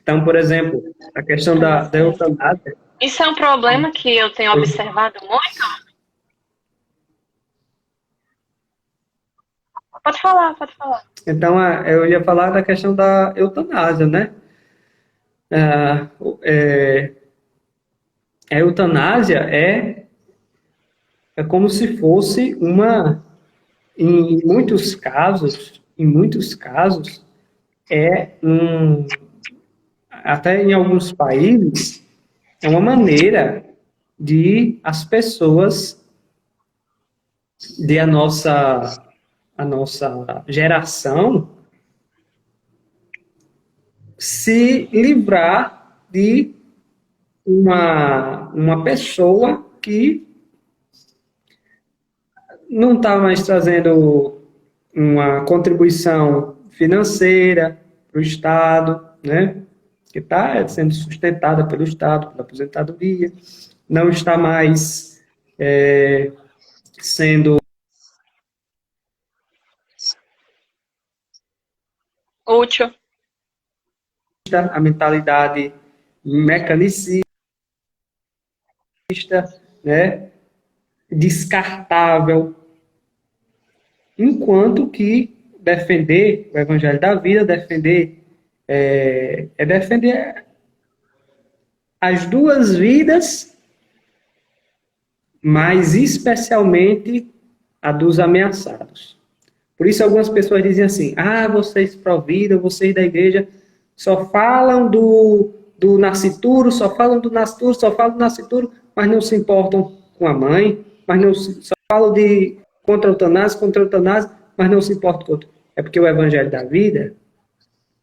Speaker 3: Então, por exemplo, a questão da eutanásia.
Speaker 2: Isso é um problema que eu tenho observado muito. Pode falar, pode falar.
Speaker 3: Então, eu ia falar da questão da eutanásia, né? A eutanásia é como se fosse em muitos casos, até em alguns países, é uma maneira de as pessoas, a nossa geração, se livrar de uma pessoa que não está mais trazendo uma contribuição financeira para o Estado, né? Que está sendo sustentada pelo Estado, pela aposentadoria, não está mais sendo
Speaker 2: útil.
Speaker 3: A mentalidade mecanicista, né? Descartável, enquanto que defender o Evangelho da Vida, defender as duas vidas, mas especialmente a dos ameaçados. Por isso algumas pessoas dizem assim, vocês pró-vida, vocês da igreja só falam do nascituro, só falam do nascituro, mas não se importam com a mãe, mas não só falam contra a eutanásia, mas não se importam com o outro. É porque o Evangelho da Vida,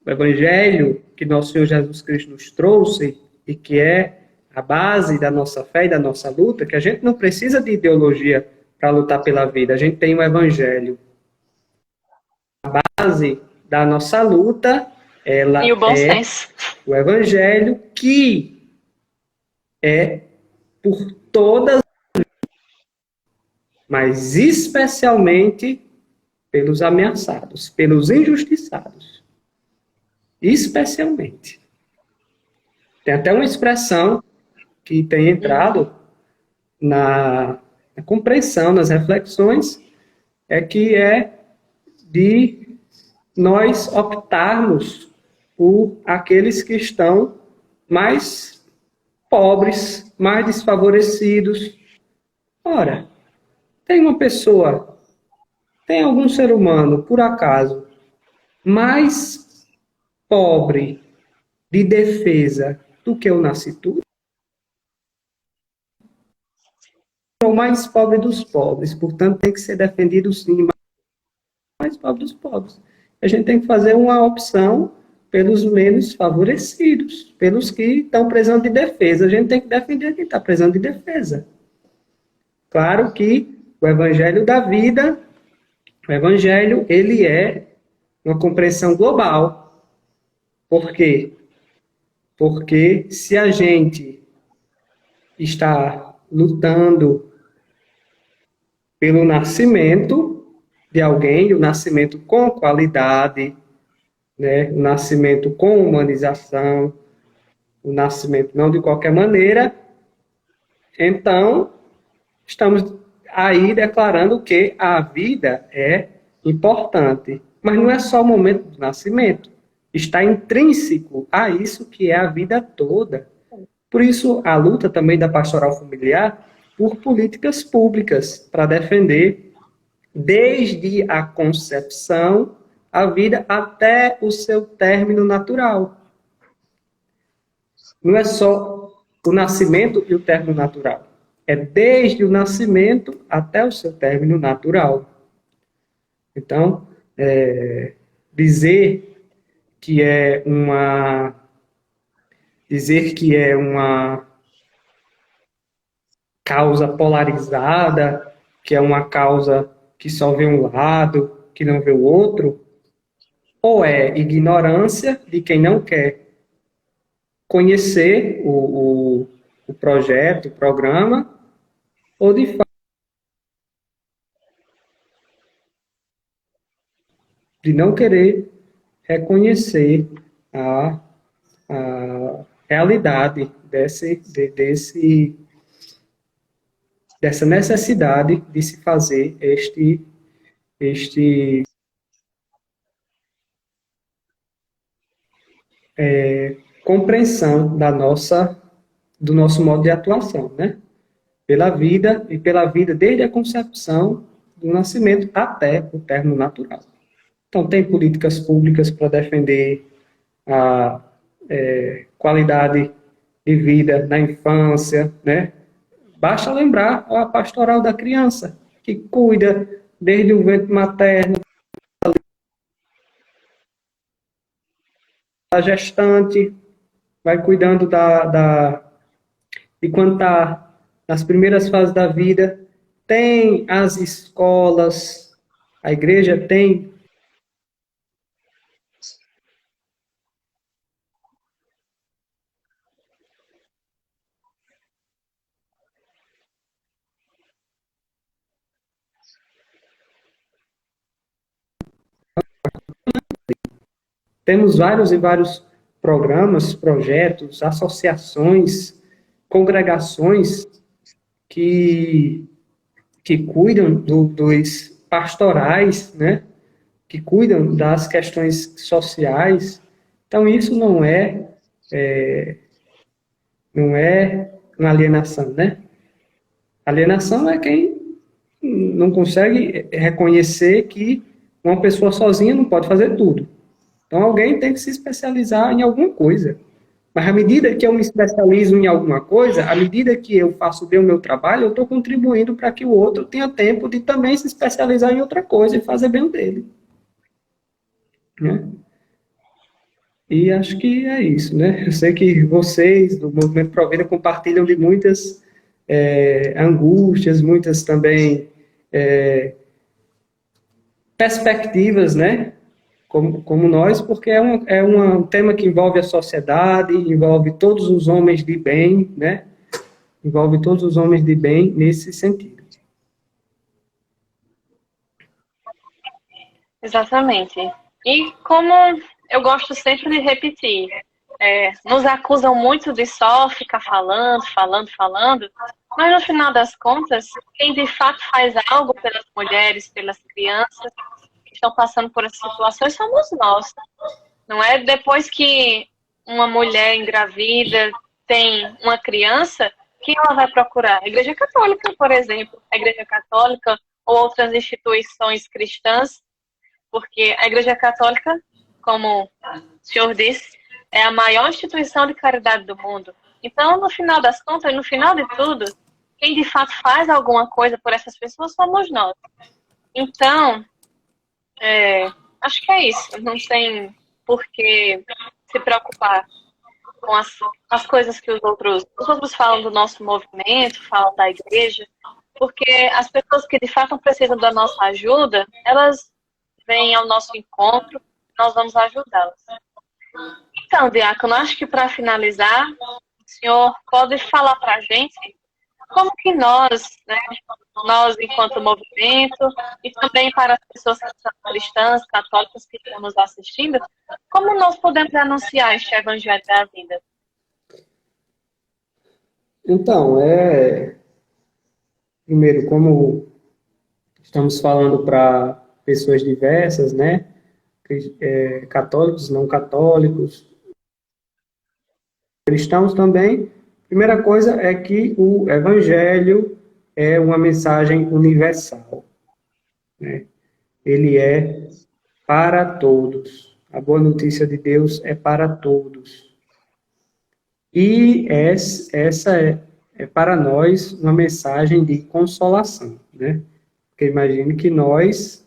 Speaker 3: o Evangelho que nosso Senhor Jesus Cristo nos trouxe e que é a base da nossa fé e da nossa luta, que a gente não precisa de ideologia para lutar pela vida, a gente tem o Evangelho. A base da nossa luta, ela
Speaker 2: e o bom senso.
Speaker 3: O Evangelho, que é por todas, mas especialmente pelos ameaçados, pelos injustiçados. Especialmente. Tem até uma expressão que tem entrado na compreensão, nas reflexões, que é de nós optarmos por aqueles que estão mais pobres, mais desfavorecidos. Ora, tem uma pessoa, tem algum ser humano, por acaso, mais pobre de defesa do que o nascituro? O mais pobre dos pobres, portanto, tem que ser defendido sim, mais pobre dos pobres. A gente tem que fazer uma opção pelos menos favorecidos, pelos que estão precisando de defesa. A gente tem que defender quem está precisando de defesa. Claro que o Evangelho da vida, o Evangelho, ele é uma compreensão global. Por quê? Porque se a gente está lutando pelo nascimento de alguém, o nascimento com qualidade, né, o nascimento com humanização, o nascimento não de qualquer maneira, então estamos aí declarando que a vida é importante. Mas não é só o momento do nascimento. Está intrínseco a isso que é a vida toda. Por isso, a luta também da pastoral familiar por políticas públicas para defender, desde a concepção, a vida até o seu término natural. Não é só o nascimento e o término natural. É desde o nascimento até o seu término natural. Então, dizer que é uma causa polarizada, que é uma causa que só vê um lado, que não vê o outro, ou é ignorância de quem não quer conhecer o projeto, o programa, ou de fato de não querer reconhecer a realidade dessa necessidade de se fazer compreensão do nosso modo de atuação, né? Pela vida desde a concepção do nascimento até o término natural. Então, tem políticas públicas para defender a qualidade de vida na infância, né? Basta lembrar a pastoral da criança, que cuida desde o ventre materno, da gestante, vai cuidando de quando está nas primeiras fases da vida. Tem as escolas, a igreja tem temos vários e vários programas, projetos, associações, congregações que cuidam dos pastorais, né? Que cuidam das questões sociais. Então, isso não é uma alienação, né? Alienação é quem não consegue reconhecer que uma pessoa sozinha não pode fazer tudo. Então, alguém tem que se especializar em alguma coisa. Mas, à medida que eu me especializo em alguma coisa, à medida que eu faço bem o meu trabalho, eu estou contribuindo para que o outro tenha tempo de também se especializar em outra coisa e fazer bem o dele. Né? E acho que é isso, né? Eu sei que vocês, do Movimento Pro Vida, compartilham de muitas angústias, muitas também perspectivas, né? Como nós, porque é um tema que envolve a sociedade, envolve todos os homens de bem, né? Envolve todos os homens de bem nesse sentido.
Speaker 2: Exatamente. E como eu gosto sempre de repetir, nos acusam muito de só ficar falando, falando, falando, mas no final das contas, quem de fato faz algo pelas mulheres, pelas crianças que estão passando por essas situações somos nós. Não é depois que uma mulher engravida tem uma criança, quem ela vai procurar? A Igreja Católica, por exemplo. A Igreja Católica ou outras instituições cristãs, porque a Igreja Católica, como o senhor disse, é a maior instituição de caridade do mundo. Então, no final das contas, no final de tudo, quem de fato faz alguma coisa por essas pessoas somos nós. Então, acho que é isso. Não tem por que se preocupar com as coisas que os outros falam do nosso movimento, falam da igreja, porque as pessoas que de fato precisam da nossa ajuda, elas vêm ao nosso encontro, nós vamos ajudá-las. Então, Diácono, acho que para finalizar, o senhor pode falar para a gente como que nós, né, nós enquanto movimento, e também para as pessoas que são cristãs, católicas que estão nos assistindo, como nós podemos anunciar este Evangelho da vida?
Speaker 3: Então, primeiro, como estamos falando para pessoas diversas, né? Católicos, não católicos, cristãos também. Primeira coisa é que o Evangelho é uma mensagem universal, né? Ele é para todos. A boa notícia de Deus é para todos. E essa é para nós uma mensagem de consolação, né? Porque imagine que nós,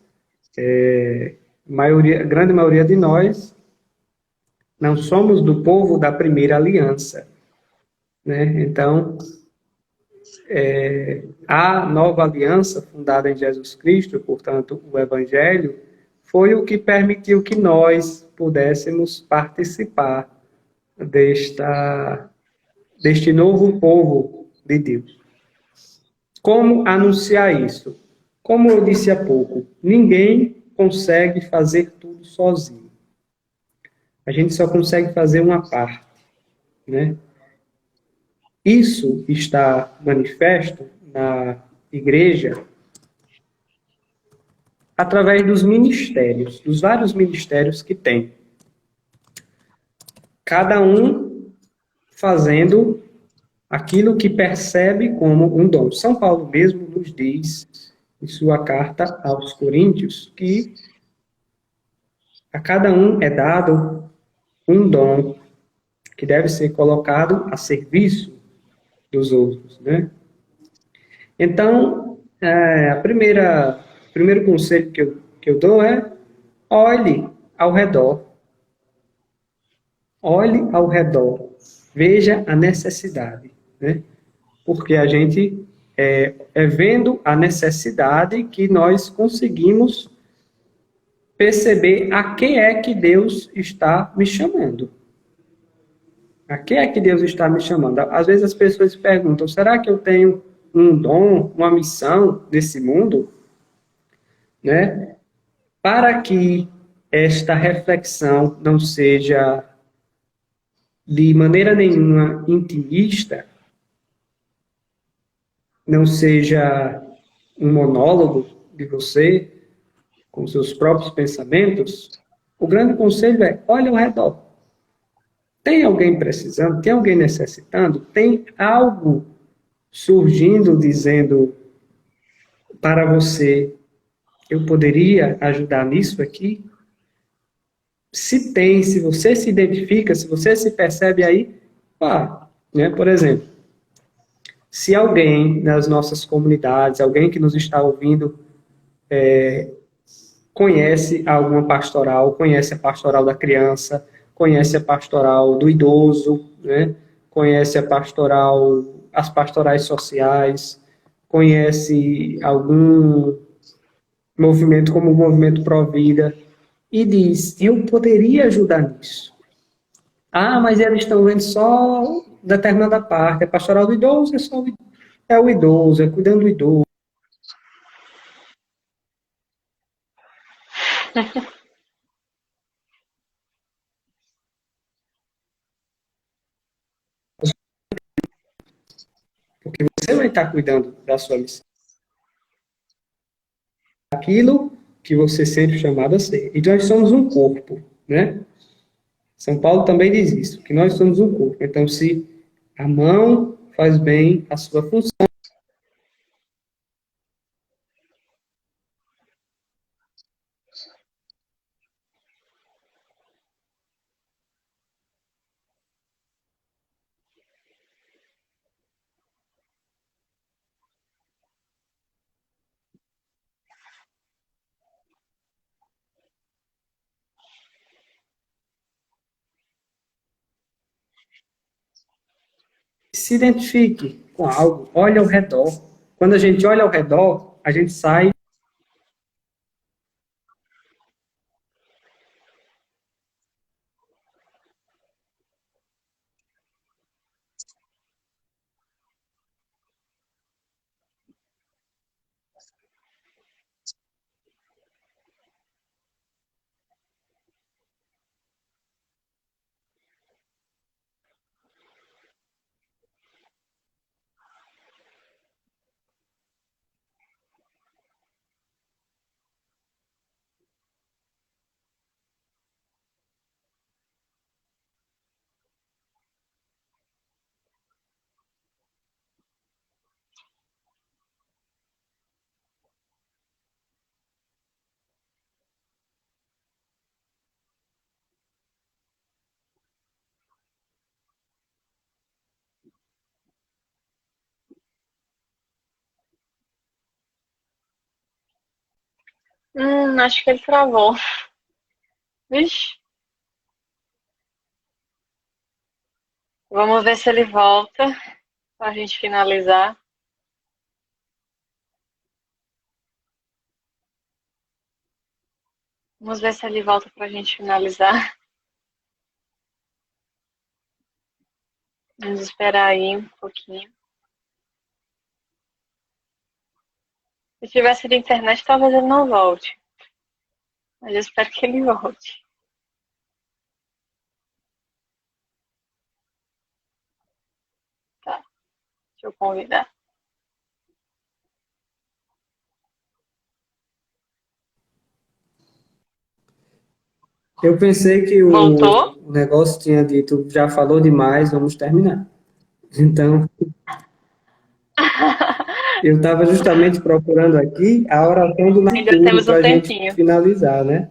Speaker 3: a grande maioria de nós, não somos do povo da primeira aliança, né? Então, a nova aliança fundada em Jesus Cristo, portanto, o Evangelho, foi o que permitiu que nós pudéssemos participar deste novo povo de Deus. Como anunciar isso? Como eu disse há pouco, ninguém consegue fazer tudo sozinho. A gente só consegue fazer uma parte, né? Isso está manifesto na igreja através dos ministérios, dos vários ministérios que tem. Cada um fazendo aquilo que percebe como um dom. São Paulo mesmo nos diz, em sua carta aos Coríntios, que a cada um é dado um dom que deve ser colocado a serviço dos outros, né? Então, o primeiro conselho que eu dou é: olhe ao redor. Olhe ao redor. Veja a necessidade, né? Porque a gente é vendo a necessidade que nós conseguimos perceber a que é que Deus está me chamando. A que é que Deus está me chamando? Às vezes as pessoas perguntam, será que eu tenho um dom, uma missão nesse mundo? Né? Para que esta reflexão não seja de maneira nenhuma intimista, não seja um monólogo de você, com seus próprios pensamentos, o grande conselho é: olhe ao redor. Tem alguém precisando? Tem alguém necessitando? Tem algo surgindo dizendo para você: eu poderia ajudar nisso aqui? Se tem, se você se identifica, se você se percebe aí, né? Por exemplo, se alguém nas nossas comunidades, alguém que nos está ouvindo, conhece alguma pastoral, conhece a pastoral da criança, conhece a pastoral do idoso, né? Conhece as pastorais sociais, conhece algum movimento como o Movimento Provida, e diz: eu poderia ajudar nisso. Mas eles estão vendo só determinada parte, é pastoral do idoso, é o idoso, é cuidando do idoso. Porque você vai estar cuidando da sua missão. Aquilo que você sempre chamado a ser. E nós somos um corpo, né? São Paulo também diz isso, que nós somos um corpo. Então, se a mão faz bem a sua função, se identifique com algo, olhe ao redor. Quando a gente olha ao redor, a gente sai.
Speaker 2: Acho que ele travou. Vixe. Vamos ver se ele volta para a gente finalizar. Vamos ver se ele volta para a gente finalizar. Vamos esperar aí um pouquinho. Se tivesse de internet, talvez ele não volte. Mas eu espero que ele volte. Tá, deixa eu convidar.
Speaker 3: Eu pensei que
Speaker 2: Voltou?
Speaker 3: o negócio tinha dito, já falou demais, vamos terminar. Então, eu estava justamente procurando aqui a oração do
Speaker 2: Ainda
Speaker 3: Natura
Speaker 2: temos
Speaker 3: para
Speaker 2: um
Speaker 3: a gente
Speaker 2: tempinho.
Speaker 3: finalizar, né?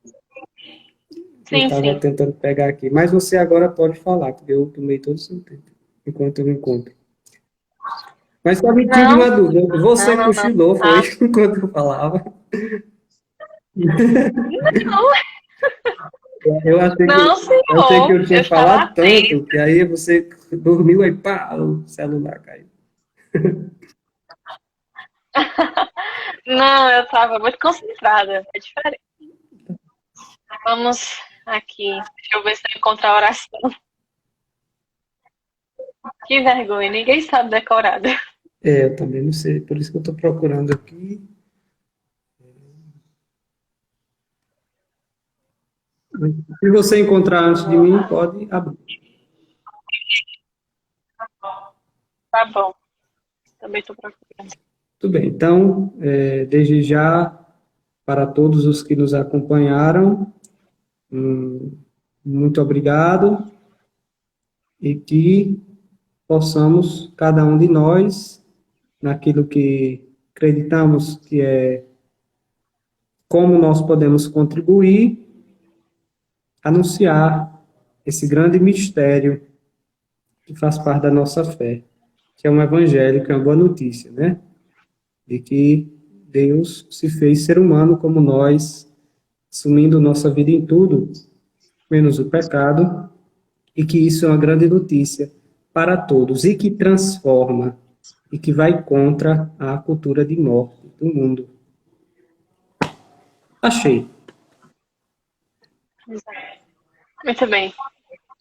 Speaker 3: Eu
Speaker 2: Sim,
Speaker 3: estava
Speaker 2: sim.
Speaker 3: tentando pegar aqui. Mas você agora pode falar, porque eu tomei todo o seu tempo, enquanto eu me encontro. Mas só me tire
Speaker 2: Não,
Speaker 3: uma dúvida. Você
Speaker 2: não.
Speaker 3: cochilou, foi
Speaker 2: Ah,
Speaker 3: enquanto eu falava?
Speaker 2: não,
Speaker 3: Eu achei
Speaker 2: não,
Speaker 3: que
Speaker 2: senhor.
Speaker 3: eu
Speaker 2: Eu
Speaker 3: tinha
Speaker 2: estava
Speaker 3: falado
Speaker 2: atento.
Speaker 3: tanto, que aí você dormiu e pá, o celular caiu.
Speaker 2: Não, eu estava muito concentrada. É diferente. Vamos aqui. Deixa eu ver se eu encontro a oração. Que vergonha, ninguém sabe decorada.
Speaker 3: É, eu também não sei, por isso que eu estou procurando aqui. Se você encontrar antes de mim, pode abrir.
Speaker 2: Tá bom, também estou procurando.
Speaker 3: Tudo bem. Então, desde já, para todos os que nos acompanharam, muito obrigado e que possamos, cada um de nós, naquilo que acreditamos que é como nós podemos contribuir, anunciar esse grande mistério que faz parte da nossa fé, que é um evangelho, que é uma boa notícia, né? De que Deus se fez ser humano como nós, assumindo nossa vida em tudo, menos o pecado, e que isso é uma grande notícia para todos, e que transforma, e que vai contra a cultura de morte do mundo. Achei.
Speaker 2: Muito bem.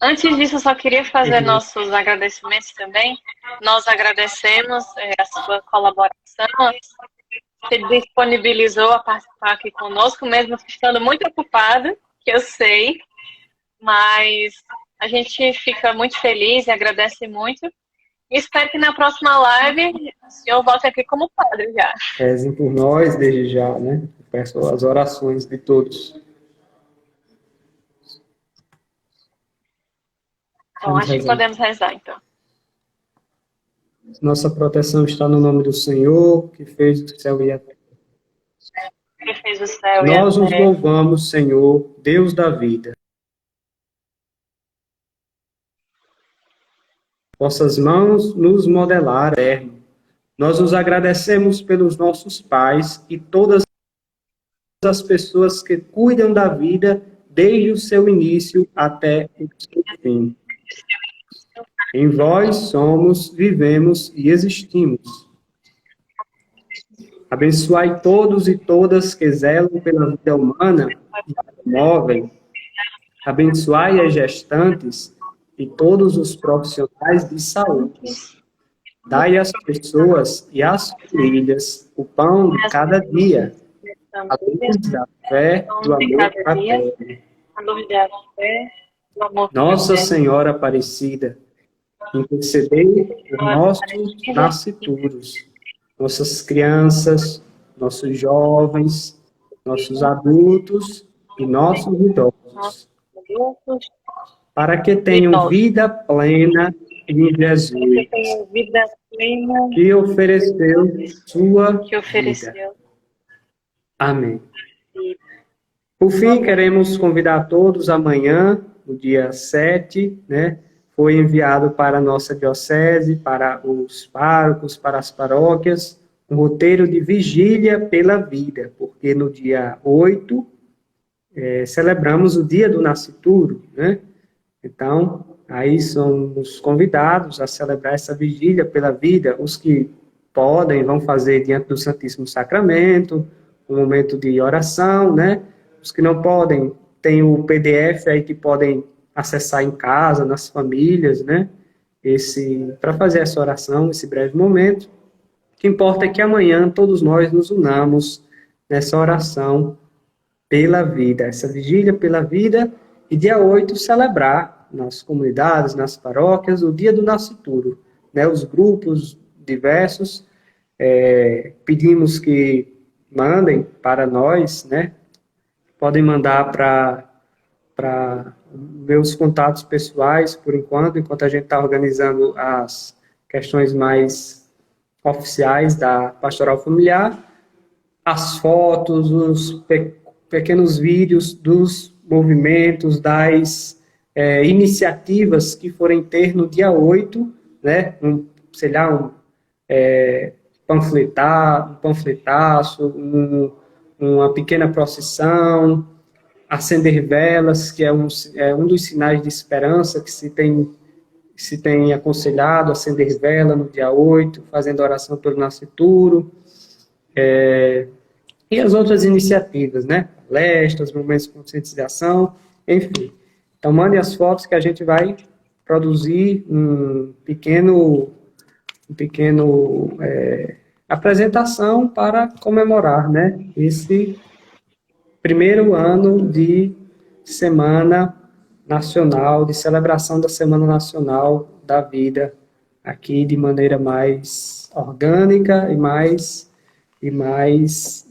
Speaker 2: Antes disso, eu só queria fazer nossos agradecimentos também. Nós agradecemos a sua colaboração, se disponibilizou a participar aqui conosco, mesmo estando muito ocupado, que eu sei, mas a gente fica muito feliz e agradece muito. E espero que na próxima live o senhor volte aqui como padre já.
Speaker 3: Rezem por nós desde já, né? Peço as orações de todos.
Speaker 2: Então, acho que podemos rezar, então.
Speaker 3: Nossa proteção está no nome do Senhor, que fez o céu e a terra.
Speaker 2: Que fez o céu e a terra.
Speaker 3: Nós os louvamos, Senhor, Deus da vida. Vossas mãos nos modelaram, eterno. Nós os agradecemos pelos nossos pais e todas as pessoas que cuidam da vida desde o seu início até o seu fim. Em vós somos, vivemos e existimos. Abençoai todos e todas que zelam pela vida humana e promovem. Abençoai as gestantes e todos os profissionais de saúde. Dai às pessoas e às famílias o pão de cada dia, a luz da fé, do amor fraterno. Nossa Senhora Aparecida, intercedei por nossos nascituros, nossas crianças, nossos jovens, nossos adultos e nossos idosos, para que tenham vida plena em Jesus, que ofereceu sua vida. Amém. Por fim, queremos convidar todos amanhã, no dia 7, né? Foi enviado para a nossa diocese, para os párocos, para as paróquias, um roteiro de vigília pela vida, porque no dia 8 celebramos o dia do nascituro, né? Então, aí somos convidados a celebrar essa vigília pela vida. Os que podem vão fazer diante do Santíssimo Sacramento, um momento de oração, né? Os que não podem, tem o PDF aí que podem acessar em casa, nas famílias, né? Para fazer essa oração, esse breve momento. O que importa é que amanhã todos nós nos unamos nessa oração pela vida, essa vigília pela vida, e dia 8 celebrar nas comunidades, nas paróquias, o dia do nascituro, né? Os grupos diversos, pedimos que mandem para nós, né? Podem mandar para meus contatos pessoais, por enquanto a gente está organizando as questões mais oficiais da Pastoral Familiar, as fotos, os pequenos vídeos dos movimentos, das iniciativas que forem ter no dia 8, né? Um panfletaço, uma pequena procissão, acender velas, que é um dos sinais de esperança que se tem aconselhado, acender vela no dia 8, fazendo oração pelo nascituro, e as outras iniciativas, né? Palestras, momentos de conscientização, enfim. Então, mandem as fotos que a gente vai produzir um pequeno apresentação para comemorar, né? Esse primeiro ano de Semana Nacional, de celebração da Semana Nacional da Vida, aqui de maneira mais orgânica e mais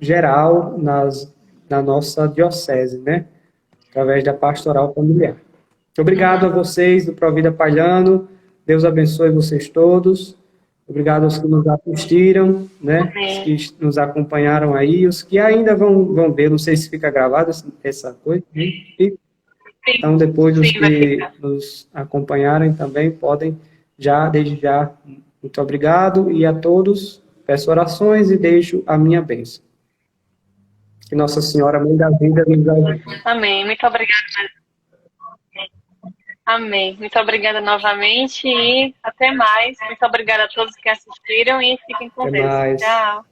Speaker 3: geral na nossa diocese, né? Através da pastoral familiar. Obrigado a vocês do Provida Palhano. Deus abençoe vocês todos. Obrigado aos que nos assistiram, né? Os que nos acompanharam aí, os que ainda vão ver, não sei se fica gravada essa coisa. Então, depois os que nos acompanharem também podem desde já, muito obrigado, e a todos peço orações e deixo a minha bênção. Que Nossa Senhora, Mãe da Vida, nos ajude.
Speaker 2: Amém, muito obrigada. Amém. Muito obrigada novamente e até mais. Muito obrigada a todos que assistiram e fiquem com Deus. Tchau.